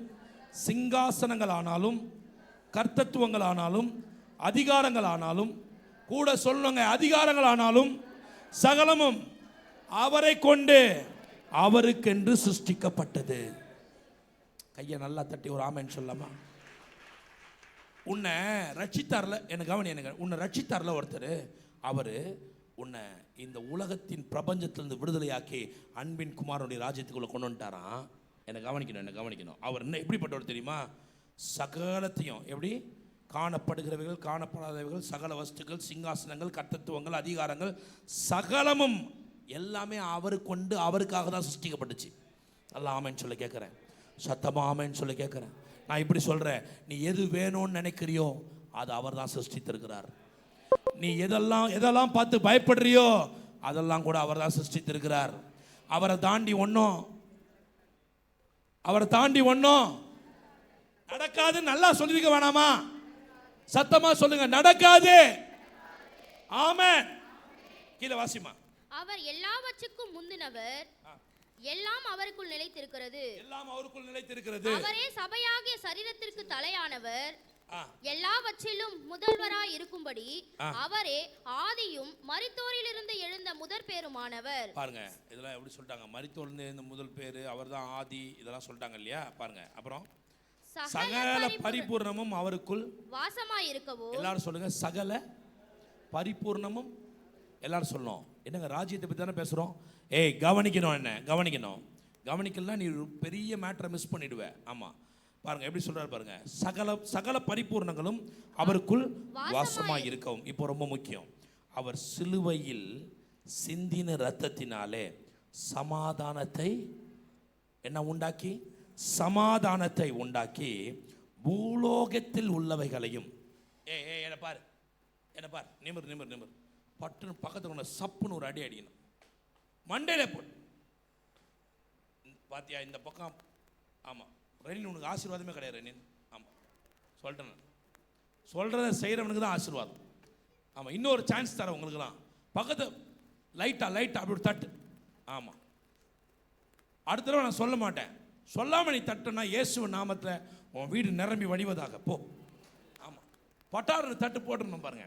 சிங்காசனங்கள் ஆனாலும் கர்த்தத்துவங்கள் ஆனாலும் அதிகாரங்கள் ஆனாலும், கூட சொல்லுங்க, அதிகாரங்கள் ஆனாலும் சகலமும் அவரை கொண்டு அவருக்கென்று சிருஷ்டிக்கப்பட்டது. கையை நல்லா தட்டி ஒரு ஆமென் சொல்லலாமா? உன்னை ரட்சித்தார்ல, எனக்கு கவனி, எனக்கு உன்னை ரட்சித்தார்ல ஒருத்தர், அவர் உன்னை இந்த உலகத்தின் பிரபஞ்சத்திலிருந்து விடுதலையாக்கி அன்பின் குமாரனுடைய ராஜ்யத்துக்குள்ள கொண்டு வந்துட்டாராம். எனக்கு கவனிக்கணும். அவர் என்ன எப்படிப்பட்டவர் தெரியுமா? சகலத்தையும், எப்படி? காணப்படுகிறவைகள் காணப்படாதவைகள் சகல வஸ்துக்கள், சிங்காசனங்கள், கர்த்தத்துவங்கள், அதிகாரங்கள், சகலமும் எல்லாமே அவர் கொண்டு அவருக்காக தான் சிருஷ்டிக்கப்பட்டுச்சு. நல்லா ஆமென் சொல்ல கேட்குறேன், சத்தமா ஆமென் சொல்ல கேட்குறேன். நான் இப்படி சொல்கிறேன், நீ எது வேணும்னு நினைக்கிறியோ அது அவர் தான் சிருஷ்டித்திருக்கிறார். நீ எதெல்லாம் பார்த்து பயப்படுறியோ அதெல்லாம் கூட அவர் தான் சிருஷ்டித்திருக்கிறார். அவரை தாண்டி ஒன்றும் நடக்காது. நல்லா சொல்லிருக்க வேணாமா? சத்தமா சொல்லுங்க, நடக்காது. ஆமென். கீழே வாசிமா. அவர் எல்லாவற்றுக்கும் முந்தினவர், எல்லாம் அவருக்குள் நிலைத்திருக்கிறது. அவரே சபையாகிய சரீரத்திற்கு தலையானவர், எல்லாவற்றிலும் முதல்வராய் இருக்கும்படி அவரே ஆதியும் மரித்தோரிலிருந்து எழுந்த முதற் பேருமானவர். பாருங்க, இதெல்லாம் எப்படி சொல்லிட்டாங்க? மரித்தோரிலிருந்து எழுந்த முதல் பேரு அவர்தான், ஆதி, இதெல்லாம் சொல்லிட்டாங்க இல்லையா? பாருங்க, அப்புறம் சகல பரிபூர்ணமும் அவருக்குள் வாசமாய் இருக்கவோ. எல்லாரும் சொல்லுங்க, சகல பரிபூர்ணமும். எல்லாரும் சொல்லணும். என்னங்க, ராஜ்யத்தை பத்தி தானே பேசுறோம். கவனிக்கணும், என்ன கவனிக்கலாம், நீ பெரிய மேட்டரை மிஸ் பண்ணிடுவ. ஆமா, பாருங்க எப்படி சொல்றாரு பாருங்க, சகல பரிபூர்ணங்களும் அவருக்குள் வாசமாய் இருக்கவும். இப்போ ரொம்ப முக்கியம், அவர் சிலுவையில் சிந்தின இரத்தத்தினாலே சமாதானத்தை உண்டாக்கி பூலோகத்தில் உள்ளவைகளையும். என்ன பாரு, நிமிர் பட்டுன்னு பக்கத்துல சப்புன்னு ஒரு அடி அடிக்கணும், மண்டையில போட்டு. பாத்தியா இந்த பக்கம்? ஆமா, ரெனின் உனக்கு ஆசீர்வாதமே கிடையாது ரெனின். ஆமா, சொல்லிட்டேன், சொல்றத செய்யறவனுக்கு தான் ஆசீர்வாதம். ஆமா, இன்னொரு சான்ஸ் தர உங்களுக்கு தான். பக்கத்து லைட்டா அப்படி ஒரு தட்டு. ஆமா, அடுத்த தடவை நான் சொல்ல மாட்டேன். சொல்லாம நீ தட்டுனா இயேசுவின் நாமத்தில் உன் வீடு நிரம்பி வடிவதாக போ. ஆமா, பட்டாரு தட்டு போட்டுருணும் பாருங்க,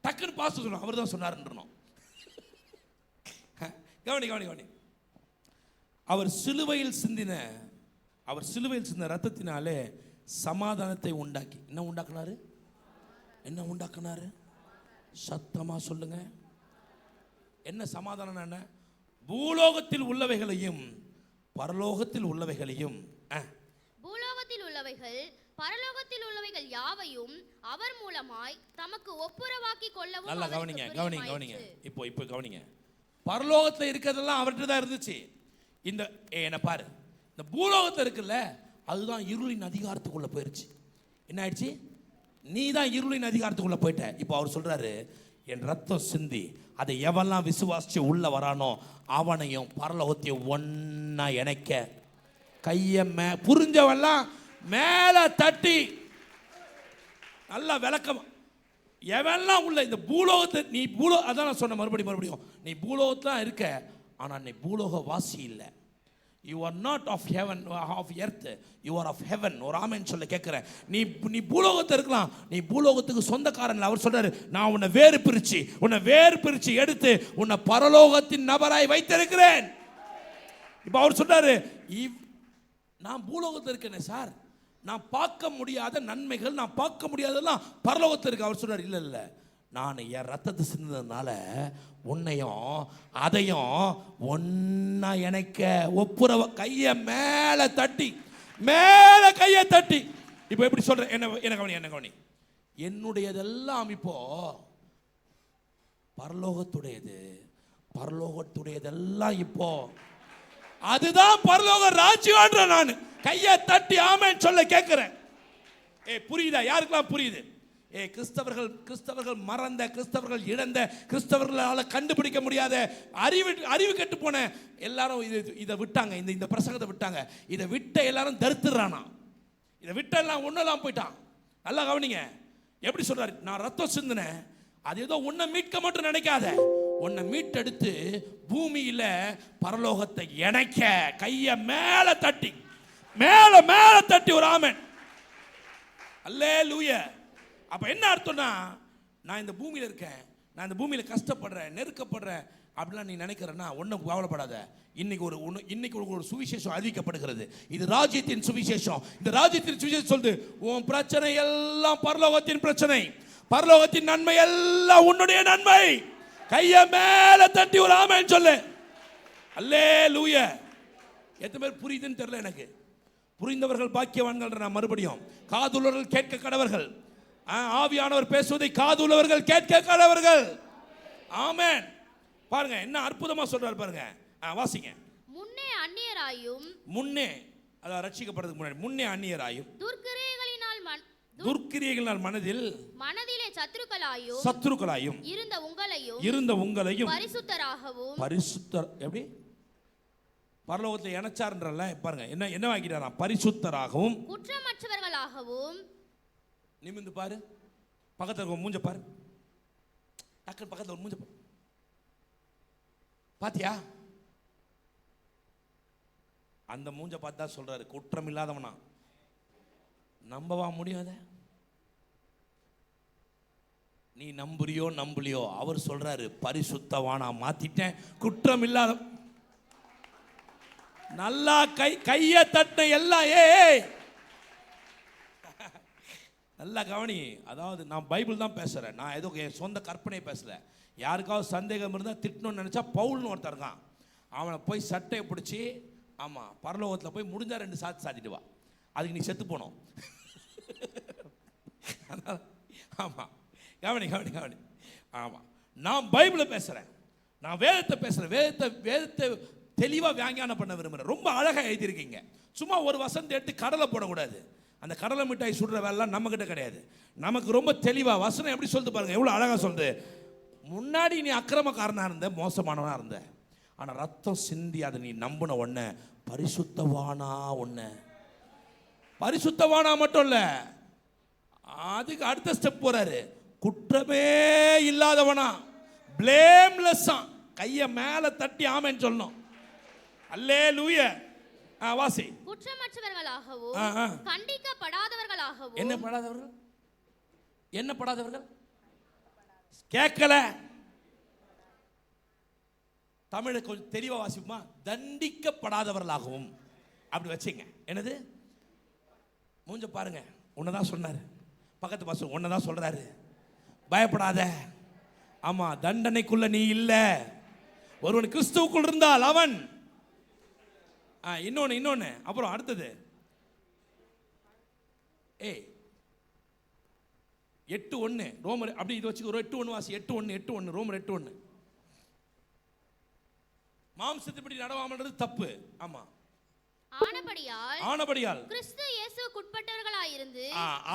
டக்குன்னு பாஸ்ட் சொல்லணும், அவர் தான் சொன்னாருன்றணும். கவனி. அவர் சிலுவையில் சிந்தின ரத்தத்தினாலே சமாதானத்தை உண்டாக்கி என்ன உண்டாக்குனாரு? சத்தமா சொல்லுங்க, என்ன சமாதானம்? என்ன? பூலோகத்தில் உள்ளவைகளையும் பரலோகத்தில் உள்ளவைகளையும். பூலோகத்தில் உள்ளவைகள் பரலோகத்தில் உள்ளவைகள் யாவையும் அவர் மூலமாய் தமக்கு ஒப்புரவாக்கி கொள்ளவும். நல்லா கவனிங்க. இப்போ கவனிங்க, பரலோகத்தில் இருக்கிறதெல்லாம் அவர்கிட்ட தான் இருந்துச்சு. என்ன பாரு, இந்த பூலோகத்தில் இருக்குல்ல, அதுதான் இருளின் அதிகாரத்துக்குள்ள போயிருச்சு. என்ன ஆயிடுச்சு? நீ தான் இருளின் அதிகாரத்துக்குள்ள போயிட்ட. இப்போ அவர் சொல்றாரு, என் ரத்தம் சிந்தி அதை எவெல்லாம் விசுவாசிச்சு உள்ள வரானோ அவனையும் பரலோகத்தையும் ஒன்னா இணைக்க கைய புரிஞ்சவெல்லாம் மேல தட்டி நல்லா விளக்கம். எவெல்லாம் உள்ள இந்த பூலோகத்தை நீ அதான் நான் சொன்ன மறுபடியும் நீ பூலோகத்தான் இருக்க, ஆனா நீ பூலோக வாசி இல்லை. You are not of heaven, of earth, you are of heaven. ஒரு ஆமென் சொல்ல கேட்கிறேன். நீ பூலோகத்தில் இருக்கலாம், நீ பூலோகத்துக்கு சொந்தக்காரன். அவர் சொல்றாரு, நான் உன்னை வேறு பிரிச்சு எடுத்து உன்னை பரலோகத்தின் நபராய் வைத்திருக்கிறேன். இப்போ அவர் சொல்றாரு, நான் பூலோகத்தில் இருக்கேன் சார், நான் பார்க்க முடியாத நன்மைகள், நான் பார்க்க முடியாதெல்லாம் பரலோகத்தில் இருக்கு. அவர் சொல்றாரு, இல்லை, நான் என் ரத்தத்தை சிந்ததுனால உன்னையும் அதையும் ஒன்னா இணைக்க ஒப்புரவ கையை மேல தட்டி இப்போ எப்படி சொல்றேன்? என்ன கவனி, என்னுடையதெல்லாம் இப்போ பரலோகத்துடையதெல்லாம் இப்போ அதுதான் பரலோக ராஜ்யம்ன்ற நான் கையை தட்டி ஆமென் சொல்ல கேட்கிறேன். புரியுதா? யாருக்கெல்லாம் புரியுது? கிறிஸ்தவர்கள் மறந்த, கிறிஸ்தவர்கள் இழந்த, கிறிஸ்தவர்களால் கண்டுபிடிக்க முடியாத, அறிவு கெட்டு போன எல்லாரும் இதை விட்டாங்க. இந்த பிரசங்கத்தை விட்டாங்க. இதை விட்ட எல்லாரும் தரித்திரானா, இதை விட்ட எல்லாம் ஒன்னெல்லாம் போயிட்டான். நல்லா கவனிங்க. எப்படி சொல்றாரு? நான் ரத்தம் சிந்தினேன், அது ஏதோ உன்னை மீட்க மட்டும் நினைக்காத, உன்னை மீட்டெடுத்து பூமியில பரலோகத்தை இணைக்க கையை மேல தட்டி ஒரு ஆமென். அல்லேலூயா. அப்ப என்ன அர்த்தம்னா, நான் இந்த பூமியில இருக்கேன், நான் இந்த பூமியில கஷ்டப்படுறேன், நெருக்கப்படுறேன் அப்படிலாம் நீ நினைக்கிறேன்னா ஒன்றும் கவலைப்படாத. இன்னைக்கு ஒரு சுவிசேஷம் அறிவிக்கப்படுகிறது. இது ராஜ்யத்தின் சுவிசேஷம். இந்த ராஜ்யத்தின் சுவிசேஷம் சொல்லுது, உன் பிரச்சனை எல்லாம் பரலோகத்தின் பிரச்சனை, பரலோகத்தின் நன்மை எல்லாம் உன்னுடைய நன்மை. கையை மேல தட்டி ஒரு ஆமென் சொல்லு. அல்லேலூயா. எத்தனை பேர் புரியுதுன்னு தெரியல எனக்கு. புரிந்தவர்கள் பாக்கியவான்கள். நான் மறுபடியும், காதுள்ளவர்கள் கேட்க கடவர்கள், ஆவியானவர் பேசுவதை காதுள்ளவர்கள் கேட்க கடவர்கள். ஆமென். பாருங்க என்ன அற்புதமா சொல்றாரு பாருங்க. வாசிங்க. முன்னே அந்நியராயும், முன்னே அதாவது ரட்சிக்கப்படுறதுக்கு முன்னாடி முன்னே அந்நியராயும், துர்க்கிரியைகளினால் மனதிலே சத்துருக்களாயும் இருந்த உங்களையும் பரிசுத்தர் எப்படி பரலோகத்தை இணைச்சார்ன்றல பாருங்க. என்ன வாங்கிட்டாரா? பரிசுத்தராகவும் குற்றமற்றவர்களாகவும். நிமிந்து பாரு, பக்கத்துல மூஞ்ச பாரு, டக்குனு பக்கத்துல ஒரு மூஞ்ச பாரு. பாத்தியா? அந்த மூஞ்ச பார்த்தா சொல்றாரு குற்றம் இல்லாதவனா. நம்பவா முடியாத? நீ நம்புறியோ நம்பலையோ, அவர் சொல்றாரு பரிசுத்தவானா மாத்திட்டேன், குற்றம் இல்லாத. நல்லா கைய தட்ட எல்லாம். நல்லா கவனி. அதாவது நான் பைபிள் தான் பேசுறேன், நான் ஏதோ என் சொந்த கற்பனை பேசல. யாருக்காவது சந்தேகம் இருந்தால் திட்டணும்னு நினைச்சா பவுல்னு ஒருத்தர் இருக்கான், அவனை போய் சட்டையை பிடிச்சி ஆமாம் பரலோகத்தில் போய் முடிஞ்சா 2 சாத்து சாத்திட்டு வா, அதுக்கு நீ செத்து போனோம். ஆமாம் கவனி. ஆமாம் நான் பைபிளை பேசுகிறேன், நான் வேதத்தை பேசுகிறேன். வேதத்தை தெளிவாக வியாக்கியானம் பண்ண விரும்புகிறேன். ரொம்ப அழகாக எழுதியிருக்கீங்க. சும்மா ஒரு வசனத்தை எடுத்து கடலை போடக்கூடாது. அந்த கடலை மிட்டாய் சுடுற வேலைலாம் நம்மக்கிட்ட கிடையாது. நமக்கு ரொம்ப தெளிவாக வசனம் எப்படி சொல்லுது பாருங்க, எவ்வளோ அழகாக சொல்லுது. முன்னாடி நீ அக்கிரமக்காரனாக இருந்த, மோசமானவனாக இருந்த, ஆனால் ரத்தம் சிந்தி அதை நீ நம்பின உடனே பரிசுத்தவானா. பரிசுத்தவானா மட்டும் இல்லை, அதுக்கு அடுத்த ஸ்டெப் போறாரு, குற்றமே இல்லாதவனா, பிளேம்லெஸ்ஸா. கையை மேலே தட்டி ஆமென் சொல்லணும். அல்லேலூயா. வாசி. குற்றமற்றவர்களாகவும் கண்டிக்கப்படாதவர்களாகவும். என்ன படாதவர்கள் கேட்கல. தமிழை கொஞ்சம் தெளிவா வாசிப்போமா? தண்டிக்கப்படாதவர்களாகவும். அப்படி வச்சுங்க. என்னது? மூஞ்ச பாருங்க. உன்னதான் சொன்னாரு, பக்கத்து பாசம் உன்னதான் சொல்றாரு, பயப்படாத. ஆமா, தண்டனைக்குள்ள நீ இல்ல. ஒருவன் கிறிஸ்துவுக்குள் இருந்தால் அவன். இன்னொன்னு அப்புறம் அடுத்தது 8:1 ரோமர். அப்படி இது வச்சு ஒரு 8:1 வாசி. 8:1 ரோமர் 8:1. மாம்சத்தின்படி நடவாமன்றது தப்பு. ஆமா. ஆனபடியால் கிறிஸ்து இயேசுவுக்கு உட்பட்டவர்களாயிருந்து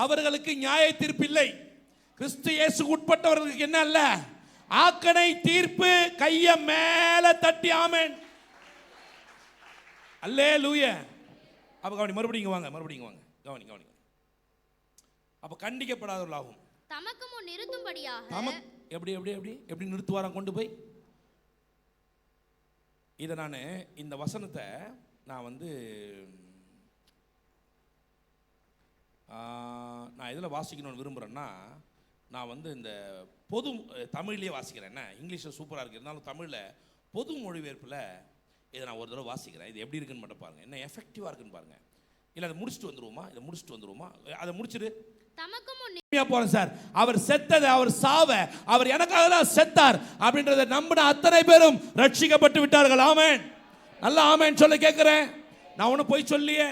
அவர்களுக்கு நியாய தீர்ப்பு இல்லை. கிறிஸ்து இயேசுவுக்கு உட்பட்டவர்களுக்கு என்ன அல்ல? ஆக்கனை தீர்ப்பு. கைய மேல தட்டி ஆமென். அல்லேலூயா. அப்ப கவனி, மறுபடியும் வாங்க. கவனி. அப்ப கண்டிக்கப்படாதவர்களாகும். தமக்கு முன் நிறுத்தும்படியாக. எப்படி நிறுத்துவாராம் கொண்டு போய்? இதை நான் இந்த வசனத்தை நான் நான் இதில் வாசிக்கணும்னு விரும்புகிறேன்னா, நான் இந்த பொது தமிழ்லேயே வாசிக்கிறேன். என்ன இங்கிலீஷில் சூப்பராக இருக்குது, இருந்தாலும் தமிழில் பொது மொழிபெயர்ப்பில் இதை நான் ஒரு தடவை வாசிக்கிறேன். இது எப்படி இருக்குன்னு மட்டும் பாருங்கள், என்ன எஃபெக்டிவாக இருக்குன்னு பாருங்கள். இல்லை அதை முடிச்சுட்டு வந்துருவோமா? அதை முடிச்சுட்டு போறேன் சார். அவர் செத்தது, அவர் சாவ, அவர் எனக்காக தான் செத்தார் அப்படின்றத நம்பின அத்தனை பேரும் ரட்சிக்கப்பட்டு விட்டார்கள். ஆமென். நல்ல ஆமென் சொல்ல கேட்கிறேன். நான் ஒன்னும் போய் சொல்லியே,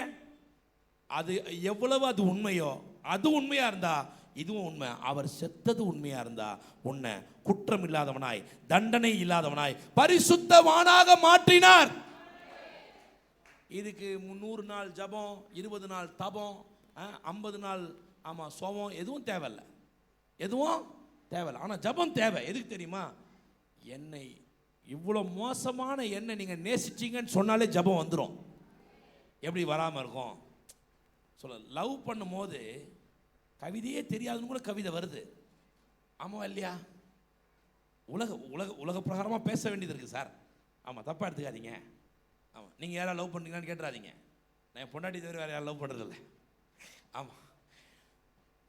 அது எவ்வளவு அது உண்மையோ, அது உண்மையா இருந்தா இதுவும் உண்மை. அவர் செத்தது உண்மையா இருந்தா உன்னை குற்றம் இல்லாதவனாய், தண்டனை இல்லாதவனாய், பரிசுத்தவானாக மாற்றினார். இதுக்கு 300 நாள் ஜபம், 20 நாள் தபம், 50 நாள் ஆமாம் சோமம் எதுவும் தேவையில்லை, எதுவும் தேவையில்லை. ஆனால் ஜபம் தேவை. எதுக்கு தெரியுமா? என்னை இவ்வளோ மோசமான என்னை நீங்கள் நேசிச்சிங்கன்னு சொன்னாலே ஜபம் வந்துடும். எப்படி வராமல் இருக்கும்? சொல்ல லவ் பண்ணும் போது கவிதையே தெரியாதுன்னு கூட கவிதை வருது. ஆமாம் இல்லையா? உலக பிரகாரமாக பேச வேண்டியது இருக்குது சார். ஆமாம், தப்பாக எடுத்துக்காதீங்க. ஆமாம், நீங்கள் யாராவது லவ் பண்ணுறீங்களான்னு கேட்டுறாதீங்க. நான் என் பொண்டாட்டி தவிர வேறு யாரும் லவ் பண்ணுறதில்ல. ஆமாம்,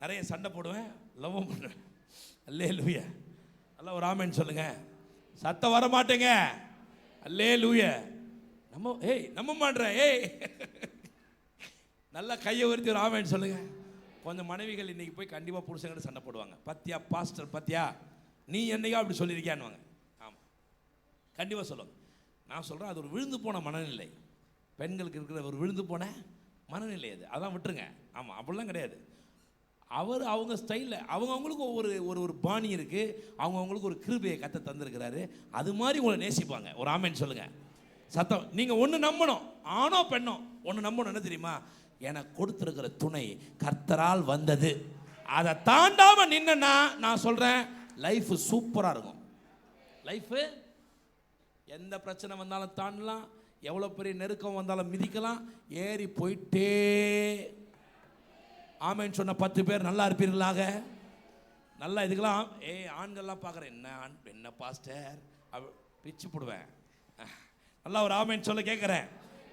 நிறைய சண்டை போடுவேன், லவ்வும் பண்ணுவேன். அல்லேலூயா. நல்லா ஒரு ஆமென் சொல்லுங்க. சத்தம் வர மாட்டேங்க. அல்லேலூயா. நம்ப மாட்டேன். நல்லா கையை உயர்த்தி ஒரு ஆமென் சொல்லுங்க. கொஞ்சம் மனைவிகள் இன்னைக்கு போய் கண்டிப்பாக புருஷங்கிட்ட சண்டை போடுவாங்க. பத்தியா பாஸ்டர், பத்தியா நீ என்னைக்கா அப்படி சொல்லியிருக்கியான்னு. ஆமாம், கண்டிப்பாக சொல்லுவாங்க. நான் சொல்கிறேன், அது ஒரு விழுந்து போன மனநிலை. பெண்களுக்கு இருக்கிற ஒரு விழுந்து போன மனநிலை அது. அதான் விட்டுருங்க. ஆமாம், அப்படிலாம் கிடையாது. அவங்க ஸ்டைலில் அவங்கவுங்களுக்கு ஒரு பாணி இருக்குது. அவங்கவுங்களுக்கு ஒரு கிருபையை கத்த தந்திருக்கிறாரு. அது மாதிரி உங்களை நேசிப்பாங்க. ஒரு ஆமென் சொல்லுங்கள். சத்தம். நீங்கள் ஒன்று நம்பணும், ஆணோ பெண்ணோ ஒன்று நம்பணும். என்ன தெரியுமா? எனக்கு கொடுத்துருக்கிற துணை கர்த்தரால் வந்தது. அதை தாண்டாமல் நின்னா நான் சொல்கிறேன், லைஃப் சூப்பராக இருக்கும். லைஃபு எந்த பிரச்சனை வந்தாலும் தாண்டலாம், எவ்வளோ பெரிய நெருக்கம் வந்தாலும் மிதிக்கலாம், ஏறி போயிட்டே. ஆமென் சொன்ன 10 பேர் நல்லா இருப்பீர்களாக. நல்லா இதுக்கெல்லாம் ஆண்கள்லாம் பார்க்குறேன், என்ன பாஸ்டர் பிச்சு போடுவேன். நல்லா ஒரு ஆமென் சொல்ல கேட்குறேன்.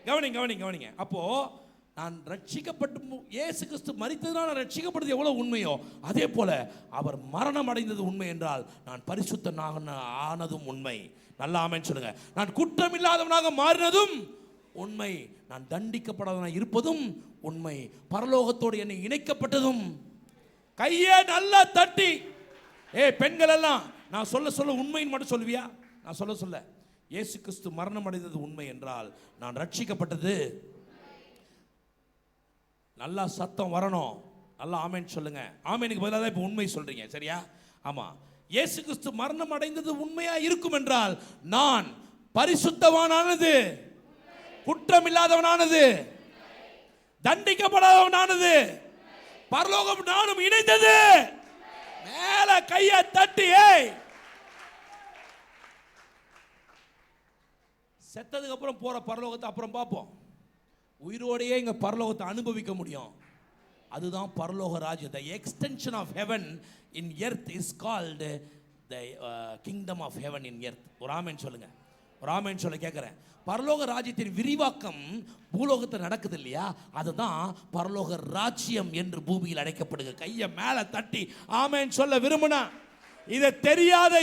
கவனிங்க. அப்போது நான் ரட்சிக்கப்பட்டு இயேசு கிறிஸ்து மரித்ததுனால ரட்சிக்கப்பட்டது எவ்வளோ உண்மையோ, அதே போல் அவர் மரணம் அடைந்தது உண்மை என்றால் நான் பரிசுத்தனாக ஆனதும் உண்மை. நல்லா ஆமென் சொல்லுங்க. நான் குற்றமில்லாதவனாக மாறினதும் உண்மை. நான் தண்டிக்கப்படாதவனாக இருப்பதும் உண்மை. பரலோகத்தோடு என்னை இணைக்கப்பட்டதும். கையை நல்லா தட்டி பெண்கள் எல்லாம் நான் சொல்ல உண்மைன்னு மட்டும் சொல்லுவியா? நான் சொல்ல இயேசு கிறிஸ்து மரணம் அடைந்தது உண்மை என்றால் நான் ரட்சிக்கப்பட்டது. நல்லா சத்தம் வரணும். நல்லா ஆமென் சொல்லுங்க. ஆமெனுக்கு பதிலாக தான் இப்போ உண்மை சொல்றீங்க, சரியா? ஆமாம், இயேசு கிறிஸ்து மரணம் அடைந்தது உண்மையா இருக்கும் என்றால் நான் பரிசுத்தவானானது, குற்றமில்லாதவனானது, தண்டிக்கப்படாதவனானது, பரலோகம் நானும் இணைந்தது. மேல கையை தட்டி செத்ததுக்கு அப்புறம் போற பரலோகத்தை அப்புறம் பார்ப்போம். உயிரோடையே இங்க பரலோகத்தை அனுபவிக்க முடியும். அதுதான் பரலோக ராஜ்யம். The extension of heaven in earth is called the kingdom of heaven in earth. ஒரு ஆமென் சொல்லுங்க. ஒரு ஆமென் சொல்ல கேட்குறேன். பரலோக ராஜ்யத்தின் விரிவாக்கம் பூலோகத்தில் நடக்குது இல்லையா? அதுதான் பரலோக ராஜ்யம் என்று பூமியில் அழைக்கப்படுது. கையை மேலே தட்டி ஆமென் சொல்ல விரும்பினா இதை தெரியாத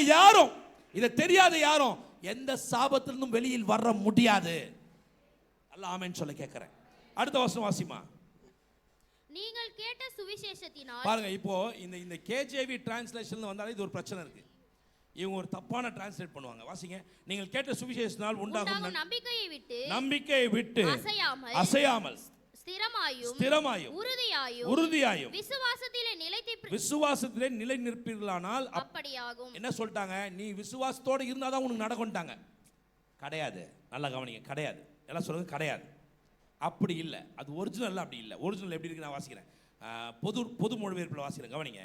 யாரும் எந்த சாபத்திலிருந்தும் வெளியில் வர முடியாது. அல்ல ஆமென் சொல்ல கேட்கிறேன். அடுத்த வசனம் வாசிமா. நீங்கள் கேட்ட சுவிசேஷத்தினால் பாருங்க, இப்போ இந்த கேஜேவி டிரான்ஸ்லேஷன்ல வந்தாலே இது ஒரு பிரச்சனை இருக்கு. இவங்க ஒரு தப்பான டிரான்ஸ்லேட் பண்ணுவாங்க. வாசிங்க. நீங்கள் கேட்ட சுவிசேஷத்தினால் உண்டாகும் நம்பிக்கையை விட்டு அசையாமல் ஸ்திரமாயும் உறுதியாயும் விசுவாசத்திலே நிலை நிற்பீர்களானால் அப்படியாகும். என்ன சொல்லிட்டாங்க? நீ விசுவாசத்தோட இருந்தாதான் உனக்கு நடக்கும்ட்டாங்க. கிடையாது. நல்லா கவனிங்க. கிடையாது. எல்லாம் சொல்லுங்க. கிடையாது. அப்படி இல்லை. அது ஒரிஜினல் அப்படி இல்லை. ஒரிஜினல் எப்படி இருக்கு நான் வாசிக்கிறேன். பொது மொழிபெயர்ப்பில் வாசிக்கிறேன். கவனிங்க.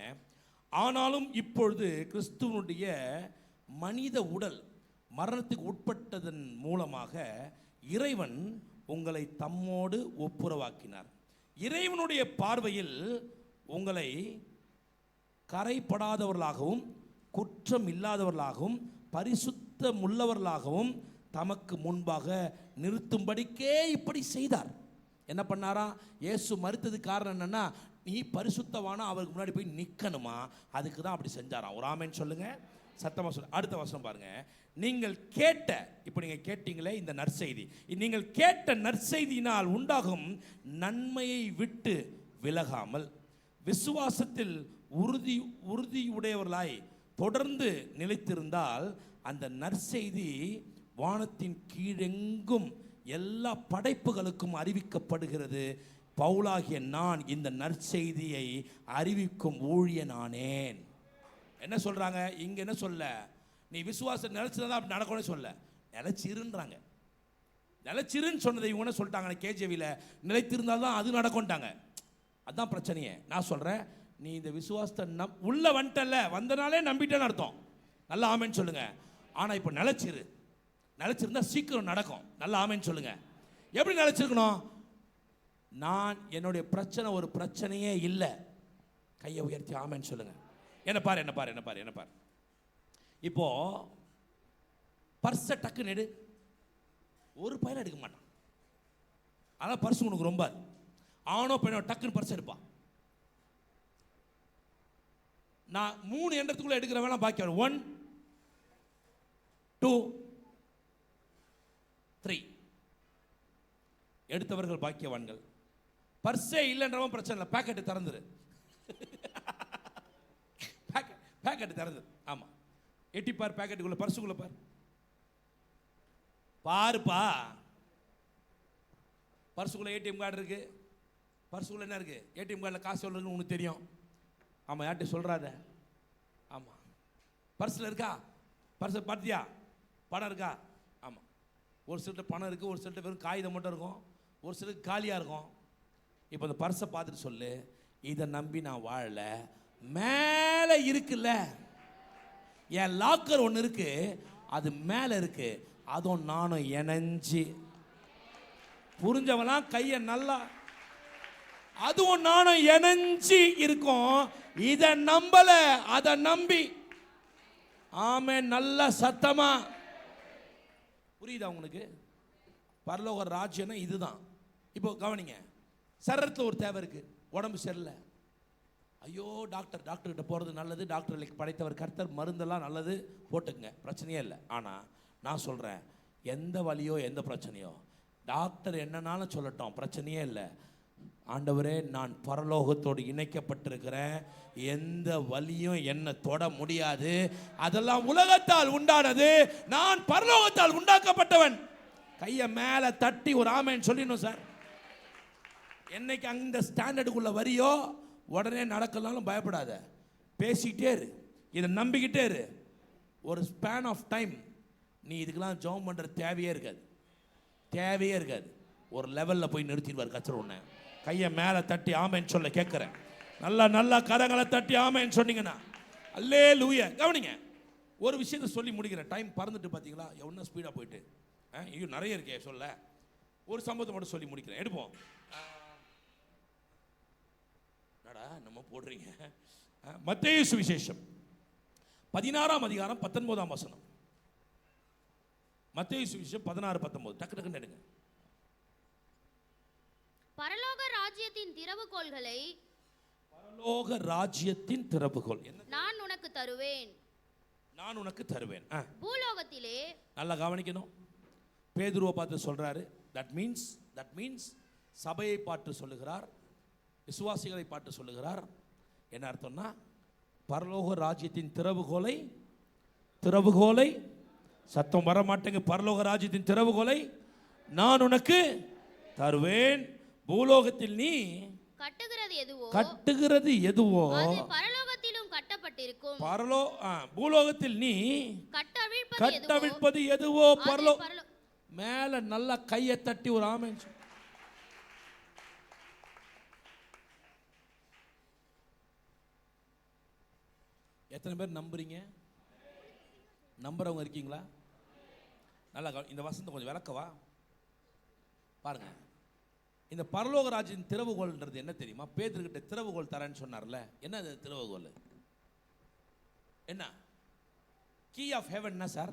ஆனாலும் இப்பொழுது கிறிஸ்துவனுடைய மனித உடல் மரணத்துக்கு உட்பட்டதன் மூலமாக இறைவன் உங்களை தம்மோடு ஒப்புரவாக்கினார். இறைவனுடைய பார்வையில் உங்களை கரைப்படாதவர்களாகவும் குற்றம் இல்லாதவர்களாகவும் பரிசுத்தமுள்ளவர்களாகவும் தமக்கு முன்பாக நிறுத்தும்படிக்கே இப்படி செய்தார். என்ன பண்ணாரா? இயேசு மரித்ததுக்கு காரணம் என்னன்னா, நீ பரிசுத்தவானா அவருக்கு முன்னாடி போய் நிற்கணுமா, அதுக்கு தான் அப்படி செஞ்சாராம். ஒரு ஆமென் சொல்லுங்க. சத்தமா சொல்லுங்க. அடுத்த வசனம் பாருங்க. நீங்கள் கேட்ட, இப்போ நீங்கள் கேட்டீங்களே இந்த நற்செய்தி, நீங்கள் கேட்ட நற்செய்தியினால் உண்டாகும் நன்மையை விட்டு விலகாமல் விசுவாசத்தில் உறுதியுடையவர்களாய் தொடர்ந்து நிலைத்திருந்தால் அந்த நற்செய்தி வானத்தின் கீழெங்கும் எல்லா படைப்புகளுக்கும் அறிவிக்கப்படுகிறது. பவுலாகிய நான் இந்த நற்செய்தியை அறிவிக்கும் ஊழியனானேன். என்ன சொல்றாங்க இங்க? என்ன சொல்ல? நீ விசுவாசம் நிலைச்சுதான் அப்படி நடக்கணும்னு சொல்ல, நிலைச்சிருன்றாங்க. நிலைச்சிருன்னு சொன்னதை இவங்க சொல்லிட்டாங்க கேஜேவியில், நிலைத்திருந்தால் தான் அது நடக்கும்ட்டாங்க. அதுதான் பிரச்சனையே. நான் சொல்கிறேன், நீ இந்த விசுவாசத்தை உள்ள வந்துட்டல, வந்தனாலே நம்பிட்டேன்னு அர்த்தம். நல்லா ஆமேன்னு சொல்லுங்க. ஆனால் இப்போ நிலைச்சிருந்தா சீக்கிரம் நடக்கும். நல்லா ஆமேன்னு சொல்லுங்க. எப்படி நிலைச்சிருக்கணும்? நான் என்னுடைய பிரச்சனை ஒரு பிரச்சனையே இல்லை. கையை உயர்த்தி ஆமேன்னு சொல்லுங்க. என்ன பாரு. இப்போ பர்ஸை டக்குன்னு எடு. ஒரு பையன் எடுக்க மாட்டான். ஆனால் பர்ஸ் உனக்கு ரொம்ப ஆனோ பையனோ டக்குன்னு பர்ஸ் எடுப்பான். நான் 3 எண்ணத்துக்குள்ள எடுக்கிற வேணா பாக்கி 1 2 3 எடுத்தவர்கள் பாக்கியவான்கள். பர்ஸே இல்லைன்றவன் பிரச்சனை இல்லை, பேக்கெட்டு திறந்துரு. பேக்கெட்டு திறந்துரு. ஆமா, எட்டிப்பார் பேக்கெட்டுக்குள்ள, பர்ஸுக்குள்ள பாருப்பா. பர்ஸுக்குள்ள ஏடிஎம் கார்டு இருக்கு. பர்ஸுக்குள்ள என்ன இருக்கு? ஏடிஎம் கார்டில் காசு எவ்வளோ இருக்குன்னு உனக்கு தெரியும். ஆமாம், யார்கிட்ட சொல்கிறாத. ஆமாம், பர்ஸில் இருக்கா? பர்ஸை பார்த்தியா? பணம் இருக்கா? ஆமாம். ஒரு சிலர்கிட்ட பணம் இருக்குது, ஒரு சிலர்கிட்ட வெறும் காகிதம் மட்டும் இருக்கும், ஒரு சிலருக்கு காலியாக இருக்கும். இப்போ அந்த பர்ஸை பார்த்துட்டு சொல்லு, இதை நம்பி நான் வாழலை, மேலே இருக்குல்ல என் லாக்கர் ஒன்று இருக்கு, அது மேலே இருக்கு, அதுவும் நானும் இணைஞ்சி. புரிஞ்சவெல்லாம் கையை நல்லா. அதுவும் நானும் இணைஞ்சி இருக்கும். இதை நம்பல, அதை நம்பி. ஆமே, நல்ல சத்தமா புரியுதா உங்களுக்கு? பரலோக ராஜ்யம்னா இதுதான். இப்போ கவனிங்க, சரீரத்தில் ஒரு தேவை இருக்கு, உடம்பு சரியில்லை. ஐயோ டாக்டர் கிட்ட போகிறது நல்லது, டாக்டர்களுக்கு படைத்தவர் கர்த்தர், மருந்தெல்லாம் நல்லது, போட்டுக்குங்க, பிரச்சனையே இல்லை. ஆனால் நான் சொல்கிறேன், எந்த வலியோ எந்த பிரச்சனையோ டாக்டர் என்னன்னாலும் சொல்லட்டும், பிரச்சனையே இல்லை. ஆண்டவரே, நான் பரலோகத்தோடு இணைக்கப்பட்டிருக்கிறேன், எந்த வலியும் என்னை தொட முடியாது, அதெல்லாம் உலகத்தால் உண்டானது, நான் பரலோகத்தால் உண்டாக்கப்பட்டவன். கையை மேலே தட்டி ஒரு ஆமேன்னு சொல்லிடணும் சார். என்னைக்கு அந்த ஸ்டாண்டர்டுக்குள்ள வரியோ உடனே நடக்கலாலும் பயப்படாத, பேசிக்கிட்டே இரு, இதை நம்பிக்கிட்டே இரு. ஒரு ஸ்பேன் ஆஃப் டைம் நீ இதுக்கெல்லாம் ஜெபம் பண்ணுற தேவையே இருக்காது. ஒரு லெவலில் போய் நிறுத்திடுவார் கர்த்தர் உன்னை. கையை மேலே தட்டி ஆமேன்னு சொல்ல கேட்குறேன். நல்லா கரங்களை தட்டி ஆமேன்னு சொன்னீங்கன்னா அல்லேலூயா. கவனிங்க, ஒரு விஷயத்தை சொல்லி முடிக்கிறேன். டைம் பறந்துட்டு பார்த்தீங்களா எவ்வளோ ஸ்பீடாக போயிட்டு. ஐயோ நிறைய இருக்கே சொல்ல. ஒரு சம்பவத்தை மட்டும் சொல்லி முடிக்கிறேன். எடுப்போம். என்னடா நம்ம போடுறீங்க? மத்தேயு சுவிசேஷம் 16ஆம் அதிகாரம் 19ஆம் வசனம். மத்தேயு சுவிசேஷம் 16-19. டக்குன்னு எடுங்க. பரலோக ராஜ்யத்தின் திறவுகோல்களை, பரலோக ராஜ்யத்தின் திறவுகோல் நான் உனக்கு தருவேன். பூலோகத்திலே. நல்லா கவனிக்கணும். பேதுருவை பார்த்து சொல்றாரு. தட் மீன்ஸ் சபையை பார்த்து சொல்லுகிறார், விசுவாசிகளை பார்த்து சொல்லுகிறார். என்ன அர்த்தம்னா, பரலோக ராஜ்யத்தின் திறவுகோலை சத்தம் வர மாட்டேங்க. பரலோக ராஜ்யத்தின் திறவுகோலை நான் உனக்கு தருவேன். பூலோகத்தில் நீ கட்டுகிறது எதுவோ அது பரலோகத்திலும் கட்டப்பட்டிருக்கும். பூலோகத்தில் நீ கட்டவிழ்ப்பது எதுவோ மேல நல்லா கையை தட்டி ஒரு ஆமென். எத்தனை பேர் நம்புறீங்க? நம்புறவங்க இருக்கீங்களா? நல்லா இந்த வசனத்தை கொஞ்சம் விளக்கவா பாருங்க. இந்த பரலோக ராஜ்யத்தின் திறவுகோல்ன்றது என்ன தெரியுமா? பேதுருக்கிட்ட திறவுகோல் தரேன்னு சொன்னார்ல, என்ன அது திறவுகோல்? என்ன கீ ஆஃப் ஹெவன் என்ன சார்?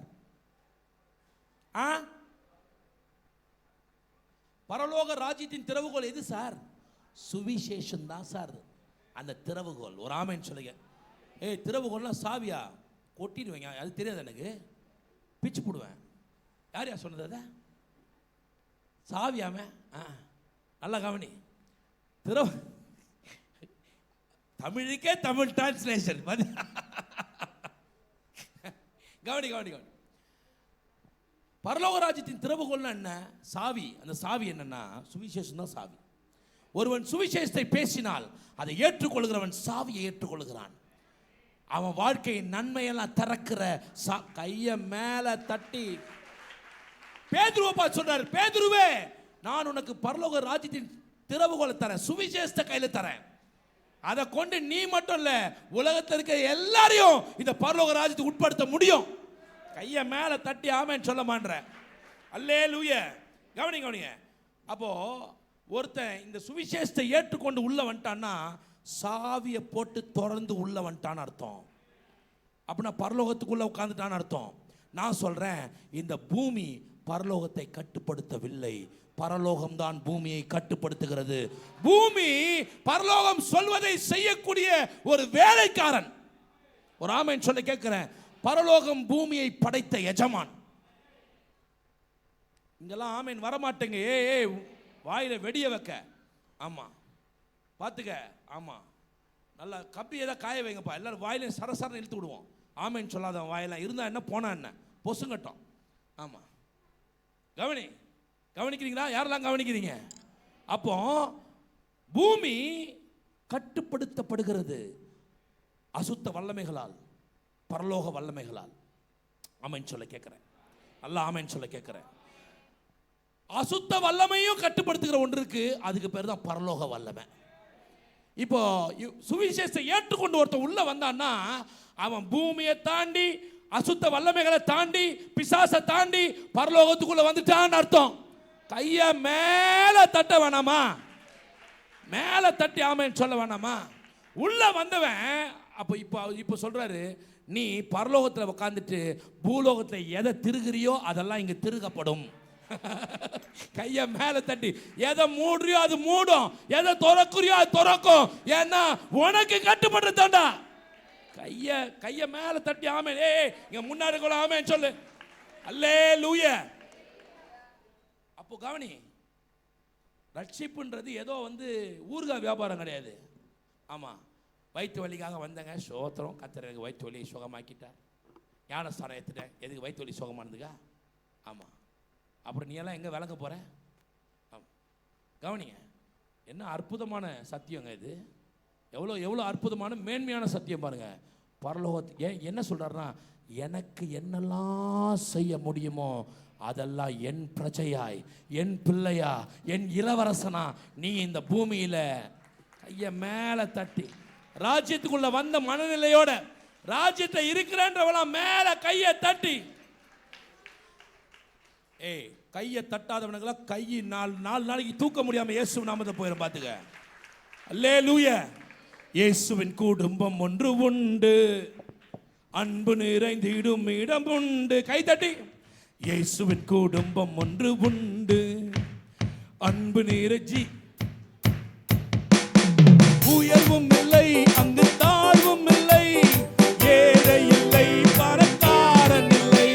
பரலோக ராஜ்யத்தின் திறவுகோல் எது சார்? சுவிசேஷம் தான் சார் அந்த திறவுகோல். ஒரு ஆமென் சொல்லுங்க. திறவுகோல்னா சாவியா? கொட்டிடுவேங்க, அது தெரியாது எனக்கு, பிச்சு போடுவேன். யார் சொன்னது? அதை சாவியாம? நல்லா கவனி. தமிழுக்கே தமிழ் டிரான்ஸ்லேஷன். கவனி. பரலோக ராஜ்யத்தின் திறவுகோல்னா என்ன? சாவி. அந்த சாவி என்னன்னா சுவிசேஷம் தான் சாவி. ஒருவன் சுவிசேஷத்தை பேசினால் அதை ஏற்றுக்கொள்கிறவன் சாவியை ஏற்றுக்கொள்கிறான். அவன் வாழ்க்கையின் நன்மையெல்லாம் திறக்கிற கையை மேல தட்டி பேதுருவை பார்த்து சொல்றாரு, பேதுருவே நான் உனக்கு பரலோக ராஜ்யத்தின் திறவுகோலை தரேன், சுவிசேஷத்தை கையில தரேன். அதை கொண்டு நீ மட்டும் இல்ல, உலகத்தில் இருக்க எல்லாரையும் இந்த பரலோக ராஜ்யத்துக்கு உட்படுத்த முடியும். கையை மேல தட்டி ஆமென் சொல்ல மாட்டேற. அல்லேலூயா. கவனிங்க. அப்போ ஒருத்தன் இந்த சுவிசேஷத்தை ஏற்றுக்கொண்டு உள்ள வந்துட்டான்னா சாவியை போட்டு திறந்து உள்ள வந்துட்டான்னு அர்த்தம். அப்படின்னா பரலோகத்துக்குள்ள உட்கார்ந்துட்டான்னு அர்த்தம். நான் சொல்றேன், இந்த பூமி பரலோகத்தை கட்டுப்படுத்தவில்லை, பரலோகம்தான் பூமியை கட்டுப்படுத்துகிறது. பூமி பரலோகம் சொல்வதை செய்யக்கூடிய ஒரு வேலைக்காரன். ஒரு ஆமென் சொல்ல கேட்கிறேன். பரலோகம் பூமியை படைத்த எஜமான். இங்கெல்லாம் ஆமென் வரமாட்டேங்க. ஏ வாயில வெடிய வைக்க. ஆமா பார்த்துக்க. ஆமா நல்லா கப்பி ஏதாவது காய வைங்கப்பா. எல்லாரும் வாயிலையும் சரசரன்னு இழுத்து விடுவோம். ஆமென் சொல்லாதவன் வாயெல்லாம் இருந்தா என்ன போனா என்ன பொசுங்கட்டும். ஆமா கவனிக்கிறீங்களா? யாரெல்லாம் கவனிக்கிறீங்க? அப்போ பூமி கட்டுப்படுத்தப்படுகிறது அசுத்த வல்லமைகளால், பரலோக வல்லமைகளால். ஆமென் சொல்ல கேட்கிறேன். அல்ல ஆமென் சொல்ல கேட்கிறேன். அசுத்த வல்லமையும் கட்டுப்படுத்துகிற ஒன்று இருக்கு, அதுக்கு பேர் தான் பரலோக வல்லமை. இப்போ சுவிசேஷத்தை ஏற்றுக்கொண்டு ஒருத்தன் உள்ள வந்தான்னா அவன் பூமியை தாண்டி, அசுத்த வல்லமைகளை தாண்டி, பிசாசை தாண்டி பரலோகத்துக்குள்ள வந்துட்டான்னு அர்த்தம். கையை மேல தட்ட வேணாமா? மேல தட்டி ஆமென் சொல்ல வேணாமா? உள்ள வந்தவன் அப்போ இப்போ சொல்றாரு, நீ பரலோகத்தில் உட்காந்துட்டு பூலோகத்தில் எதை திருகிறியோ அதெல்லாம் இங்க திருகப்படும். கையை மேல தட்டி எதை மூடுறியோ அது மூடும், எதை திறக்குறியோ அது திறக்கும். ஏன்னா உனக்கு கட்டுப்பட்டுதான்டா. கையை மேல தட்டி ஆமென். இங்க முன்னாடி கூட ஆமென் சொல்லு. அல்லேலூயா. அப்போ கவனி, ரட்சிப்புன்றது ஏதோ ஊறுகாய் வியாபாரம் கிடையாது. ஆமா, வயிற்று வலிக்காக வந்தங்க, சோத்திரம் கத்தர் எனக்கு வயிற்று வலி சுகமாக்கிட்டார். ஞானஸ்தானம் ஏற்றுட்டேன். எதுக்கு வயிற்று வலி சுகமானதுக்கா? ஆமா. அப்புறம் நீ எல்லாம் எங்கே விளங்க போகிற? கவனிங்க, என்ன அற்புதமான சத்தியங்க இது. எவ்வளோ அற்புதமான மேன்மையான சத்தியம் பாருங்க. பரலோகத்துக்கு என்ன சொல்கிறாருன்னா, எனக்கு என்னெல்லாம் செய்ய முடியுமோ அதெல்லாம் என் பிரஜையாய், என் பிள்ளையா, என் இளவரசனா நீ இந்த பூமியில் கையை மேலே தட்டி ராஜ்யத்துக்குள்ள வந்த மனநிலையோட ராஜ்யத்தை இருக்கிறன்றவெல்லாம் மேலே கையை தட்டி. கையை தட்டாதவனுக்கெல்லாம் கையை 4 நாளைக்கு தூக்க முடியாம இயேசு நாமத்தை போயிடும். பார்த்துக்க. அல்லேலூயா. இயேசுவின் குடும்பம் ஒன்று உண்டு, அன்பு நிறைந்திடும் இடம் உண்டு. கை தட்டி. இயேசுவின் குடும்பம் ஒன்று உண்டு, அன்பு நிறைஞ்சி உயர்வும் இல்லை, அங்கு தாழ்வும் இல்லை, ஏழை இல்லை, பணக்காரன் இல்லை.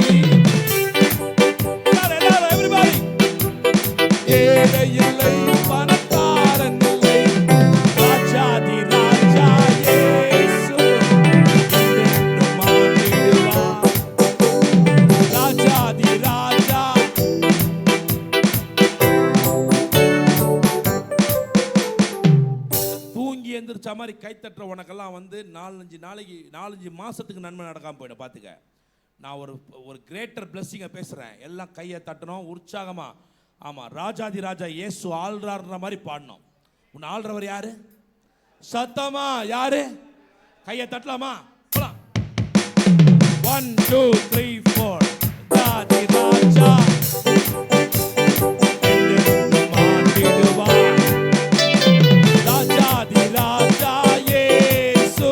ஏழை இல்லை, பணக்காரன் இல்லை, ராஜாதி ராஜா இயேசு என்றென்றும் ஆண்டிடுவார். ராஜாதி ராஜா. தூங்கி எந்திரிச்ச மாதிரி கை தட்டுற உனக்கெல்லாம் 4-5 மாசத்துக்கு நன்மை நடக்காம போயிடும். பார்த்துக்க. நான் ஒரு கிரேட்டர் பிளெஸிங்கை பேசுறேன். எல்லாம் கையை தட்டணும் உற்சாகமா. ஆமா, ராஜாதி ராஜா இயேசு ஆள்றாருன்ற மாதிரி பாடணும். உன் ஆள்றவர் யாரு? சத்தமா யாரு? கையை தட்டலாமா? 1 2 3 4. ராஜாதி ராஜா என்றென்றும் ஆண்டிடுவார். ராஜாதி ராஜா இயேசு.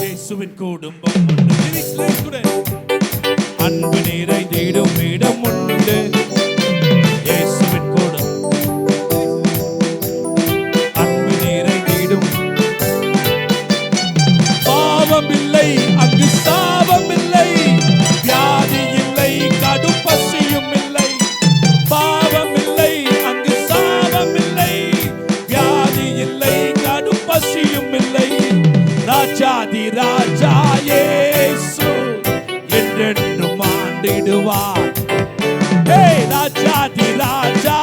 இயேசுவின் குடும்பம் ஒன்று, அன்பு நிறைந்திடும் இடம் உண்டு. இயேசுவின் குடும்பம் அன்பு நிறைந்திடும். பாவம் இல்லை, அங்கு சாபம் இல்லை, வியாதி இல்லை, கடும் பசியும் இல்லை. பாவம் இல்லை, அங்கு சாபம் இல்லை, வியாதி இல்லை, கடும் பசியும் இல்லை. ராஜாதி ராஜா இயேசு என்றென்றும் ஆண்டிடுவார். ராஜாதி ராஜா.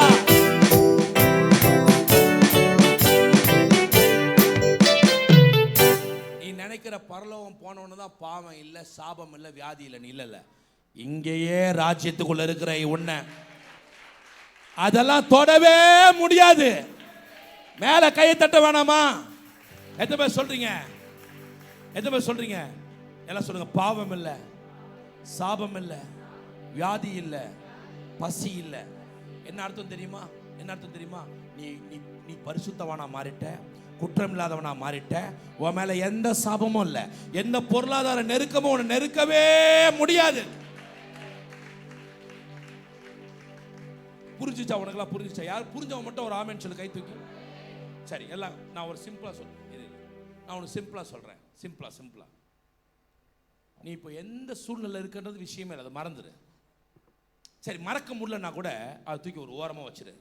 நீ நினைக்கிற பரலோகம் போனவொன்னு தான் பாவம் இல்லை, சாபம் இல்லை, வியாதி இல்லைன்னு இல்லை. இங்கேயே ராஜ்யத்துக்குள்ள இருக்கிற உன்னை அதெல்லாம் தொடவே முடியாது. மேல கையை தட்ட வேணாமா? எத்தனை பேர் சொல்றீங்க? எத்தனை பேர் சொல்றீங்க? எல்லாம் சொல்லுங்க. பாவம் இல்லை, சாபம் இல்லை, வியாதி இல்லை, பசி இல்லை. என்ன அர்த்தம் தெரியுமா? என்ன அர்த்தம் தெரியுமா? நீ நீ நீ பரிசுத்தவானா மாறிட்ட, குற்றம் இல்லாதவனா மாறிட்ட. உன் மேல எந்த சாபமும் இல்லை, எந்த பொருளாதார நெருக்கமும் உன்னை நெருக்கவே முடியாது. புரிஞ்சுச்சா? உனக்கெல்லாம் புரிஞ்சுச்சா? யார் புரிஞ்சவன் மட்டும் ஒரு ஆமென் சொல்லு, கை தூக்கி. சரி, எல்லாம் நான் ஒரு சிம்பிளா சொல்றேன். நான் உனக்கு சிம்பிளா சொல்றேன். சிம்பிளா நீ இப்போ எந்த சூழ்நிலை இருக்குன்றது விஷயமே இல்லை, அதை மறந்துடு. சரி, மறக்க முடியலன்னா கூட அதை தூக்கி ஒரு ஓரமாக வச்சிரு.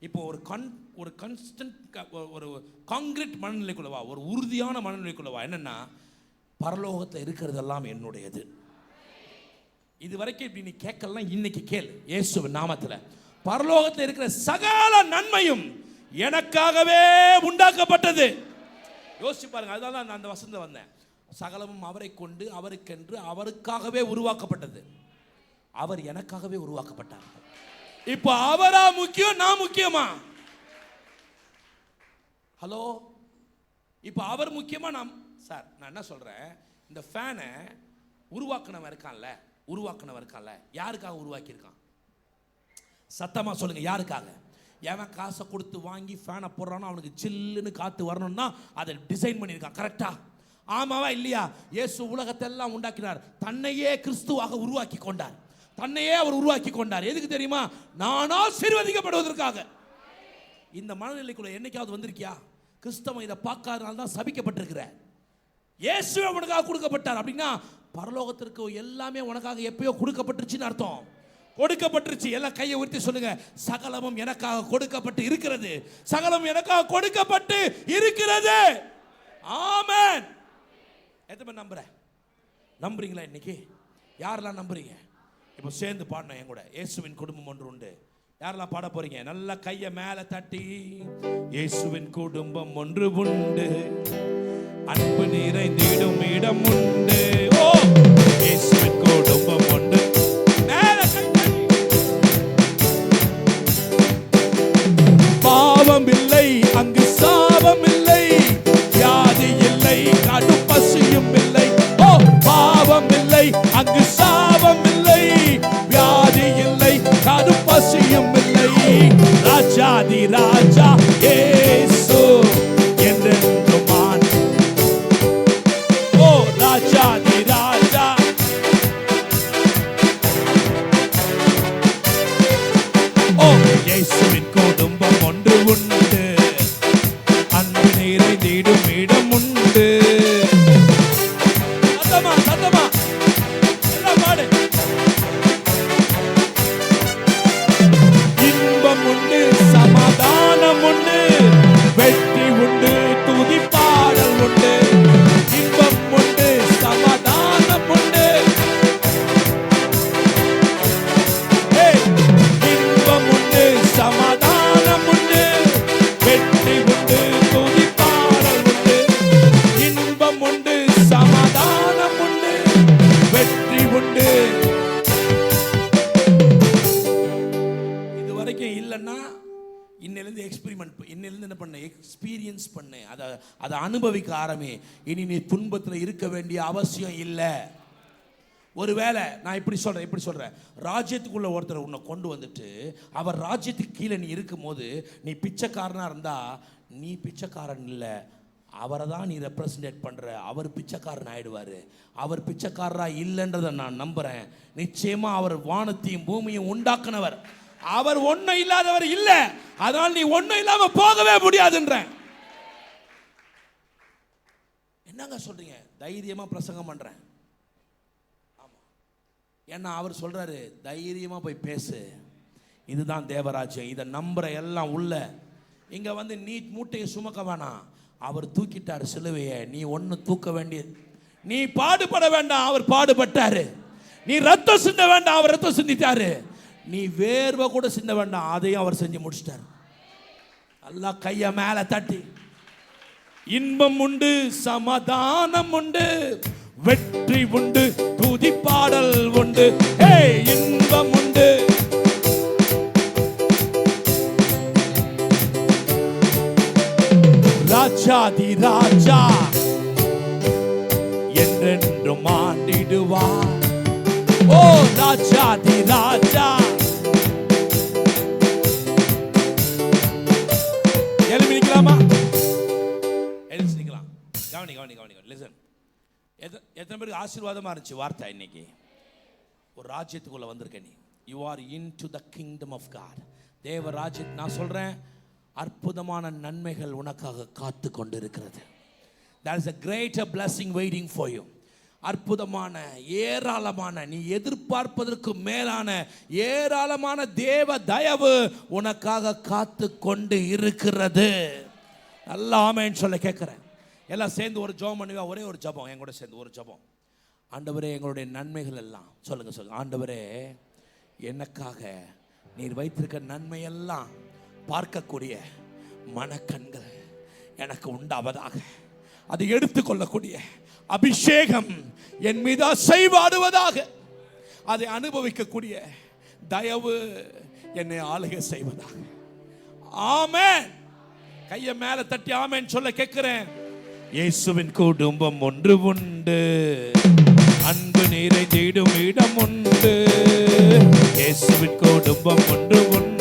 இப்போ ஒரு கன்ஸ்டன்ட் ஒரு காங்கிரீட் மனநிலைக்குள்ள வா, ஒரு உறுதியான மனநிலைக்குள்ள வா. என்னன்னா, பரலோகத்தில் இருக்கிறதெல்லாம் என்னுடையது. இது வரைக்கும் இப்படி நீ கேட்கலாம், இன்னைக்கு கேள். இயேசுவின் நாமத்தில் பரலோகத்தில் இருக்கிற சகல நன்மையும் எனக்காகவே உண்டாக்கப்பட்டது. யோசிச்சு பாருங்க. அதுதான் நான் அந்த வசனத்தை வந்தேன். சகலமும் அவரை கொண்டு, அவருக்கென்று, அவருக்காகவே உருவாக்கப்பட்டது. அவர் எனக்காகவே உருவாக்கப்பட்டார். இப்போ அவரா முக்கியம், நான் முக்கியமா? ஹலோ, இப்போ அவர் முக்கியமா, நான்? சார், நான் என்ன சொல்றேன், இந்த ஃபேனை உருவாக்குனவன் இருக்கான்ல, யாருக்காக உருவாக்கியிருக்கான்? சத்தமா சொல்லுங்க, யாருக்காக? எவன் காசை கொடுத்து வாங்கி ஃபேனை போடுறானோ அவனுக்கு சில்லுன்னு காத்து வரணும்னா அதை டிசைன் பண்ணியிருக்கான். கரெக்டா? ஆமாவா இல்லையா? இயேசு உலகத்தை எல்லாம் உண்டாக்கினார், தன்னையே கிறிஸ்துவாக உருவாக்கி கொண்டார். தன்னையே அவர் உருவாக்கி கொண்டார். எதுக்கு தெரியுமா? நான் ஆசீர்வதிக்கப்படுவதற்காக. இந்த மனநிலைக்குள்ள என்னைக்காவது வந்திருக்கியா? கிறிஸ்தவன் இதை பார்க்காதனால தான் சபிக்கப்பட்டிருக்கிற. இயேசுவே உனக்காக கொடுக்கப்பட்டார் அப்படின்னா பரலோகத்திற்கு எல்லாமே உனக்காக எப்பயோ கொடுக்கப்பட்டுருச்சுன்னு அர்த்தம். கொடுக்கப்பட்டுருச்சு. எல்லாம் கையை உயர்த்தி சொல்லுங்க. சகலமும் எனக்காக கொடுக்கப்பட்டு இருக்கிறது. சகலம் எனக்காக கொடுக்கப்பட்டு இருக்கிறது. ஆமென். எத்தனை நம்புறீங்களா? இன்னைக்கு யாரெல்லாம் நம்புறீங்க? இப்போ சேர்ந்து பாடணும் என் கூட. இயேசுவின் குடும்பம் ஒன்று உண்டு. யாரெல்லாம் பாட போறீங்க? நல்ல கையை மேல தட்டி. இயேசுவின் குடும்பம் ஒன்று உண்டு, அன்பு நிறைந்திடும் இடம் உண்டு. ஓ, இயேசுவின் குடும்பம் ஒன்று. பாவம் இல்லை, அங்கு சாபம் இல்லை, வியாதி இல்லை, கடும் பசியும் இல்லை. ஓ, பாவம் இல்லை, அங்கு சாபம் இல்லை, வியாதி இல்லை, கடும் பசியும் இல்லை. ராஜாதி ராஜா இயேசு என்றென்றும் ஆன். ஓ, ராஜாதி ராஜா. ஓ, இயேசுவின் குடும்பம் ஒன்று உண்டு, அன்பு நிறைந்திடும் இடம் உண்டு. சத்தமா எல்லாம் பாடு. இன்பம் உண்டு, சமாதானம் உண்டு, வெற்றி உண்டு, துதி பாடல் உண்டு. இன்பம் உண்டு, சமாதானம் உண்டு. இன்பம் உண்டு, சமாதானம் உண்டு, வெற்றி உண்டு, துதி பாடல் உண்டு. இன்பம் உண்டு, சமாதானம் உண்டு, வெற்றி உண்டு. இது வரைக்கும் இல்லைன்னா இன்னிலிருந்து என்ன பண்ண? எக்ஸ்பீரியன்ஸ் பண்ணு. அதை அனுபவிக்க ஆரம்பி. இனி நீ துன்பத்தில் இருக்க வேண்டிய அவசியம் இல்லை. ஒருவேளை நான் இப்படி சொல்றேன், ராஜ்யத்துக்குள்ள ஒருத்தர் உன்னை கொண்டு வந்துட்டு அவர் ராஜ்யத்துக்கு கீழே நீ இருக்கும்போது நீ பிச்சைக்காரனா இருந்தா, நீ பிச்சைக்காரன் இல்லை, அவரை தான் நீ ரெப்ரசன்டேட் பண்ற. அவர் பிச்சைக்காரன் ஆயிடுவாரு. அவர் பிச்சைக்காரரா இல்லைன்றதை நான் நம்புறேன். நிச்சயமா அவர் வானத்தையும் பூமியும் உண்டாக்குனவர். அவர் ஒன்றும் இல்லாதவர் இல்லை. அதனால் நீ ஒன்றும் இல்லாம போகவே முடியாதுன்றேன். என்னங்க சொல்றீங்க? தைரியமா பிரசங்கம் பண்றேன். ஏன்னா அவர் சொல்றாரு, தைரியமா போய் பேசு, இதுதான் தேவராஜ்யம். இதை நம்புற எல்லாம் உள்ள இங்க வந்து நீ மூட்டையை சுமக்க வேணாம். அவர் தூக்கிட்டார் சிலுவையை, நீ ஒன்று தூக்க வேண்டியது. நீ பாடுபட வேண்டாம், அவர் பாடுபட்டாரு. நீ ரத்தம் சிந்த வேண்டாம், அவர் ரத்தம் சிந்திட்டாரு. நீ வேர்வை கூட சிந்த வேண்டாம், அதையும் அவர் செஞ்சு முடிச்சிட்டார். எல்லாம் கைய மேல தட்டி. இன்பம் உண்டு, சமாதானம் உண்டு, வெற்றி உண்டு, துதி பாடல் உண்டு, ஹே இன்பம் உண்டு. ராஜாதி ராஜா என்றென்றும் ஆண்டிடுவார். ஓ ராஜாதி ராஜா. எழுப்பி நிக்கலாமா? எழுப்பி நிக்கலாம். கவனி கவனி கவனி. லிசன். எத்தனை பேருக்கு ஆசீர்வாதமா இருந்துச்சு வார்த்தை இன்னைக்கு? ஒரு ராஜ்யத்துக்குள்ள வந்திருக்க நீ. You are in to the kingdom of God. தேவ ராஜ்யம். நான் சொல்றேன், அற்புதமான நன்மைகள் உனக்காக காத்து கொண்டு இருக்கிறது. There is a greater blessing waiting for you. அற்புதமான ஏராளமான, நீ எதிர்பார்ப்பதற்கு மேலான ஏராளமான தேவ தயவு உனக்காக காத்து கொண்டு இருக்கிறது. நல்லா ஆமென் சொல்ல கேட்கிறேன். எல்லாம் சேர்ந்து ஒரு ஜெபம் பண்ணுவா. ஒரே ஒரு ஜெபம் என் கூட சேர்ந்து ஒரு ஜெபம். ஆண்டவரே, எங்களுடைய நன்மைகள் எல்லாம் சொல்லுங்க. ஆண்டவரே, எனக்காக நீர் வைத்திருக்க நன்மையெல்லாம் பார்க்கக்கூடிய மனக்கண்கள் எனக்கு உண்டாவதாக. அதை எடுத்துக்கொள்ளக்கூடிய அபிஷேகம் என் மீது அசைவாடுவதாக. அதை அனுபவிக்கக்கூடிய தயவு என்னை ஆளுகை செய்வதாக. ஆமென். கையை மேல தட்டி ஆமென் சொல்ல கேட்கிறேன். இயேசுவின் குடும்பம் ஒன்று உண்டு, அன்பு நிறைந்திடும் இடம் உண்டு. இயேசுவின் குடும்பம் ஒன்று உண்டு,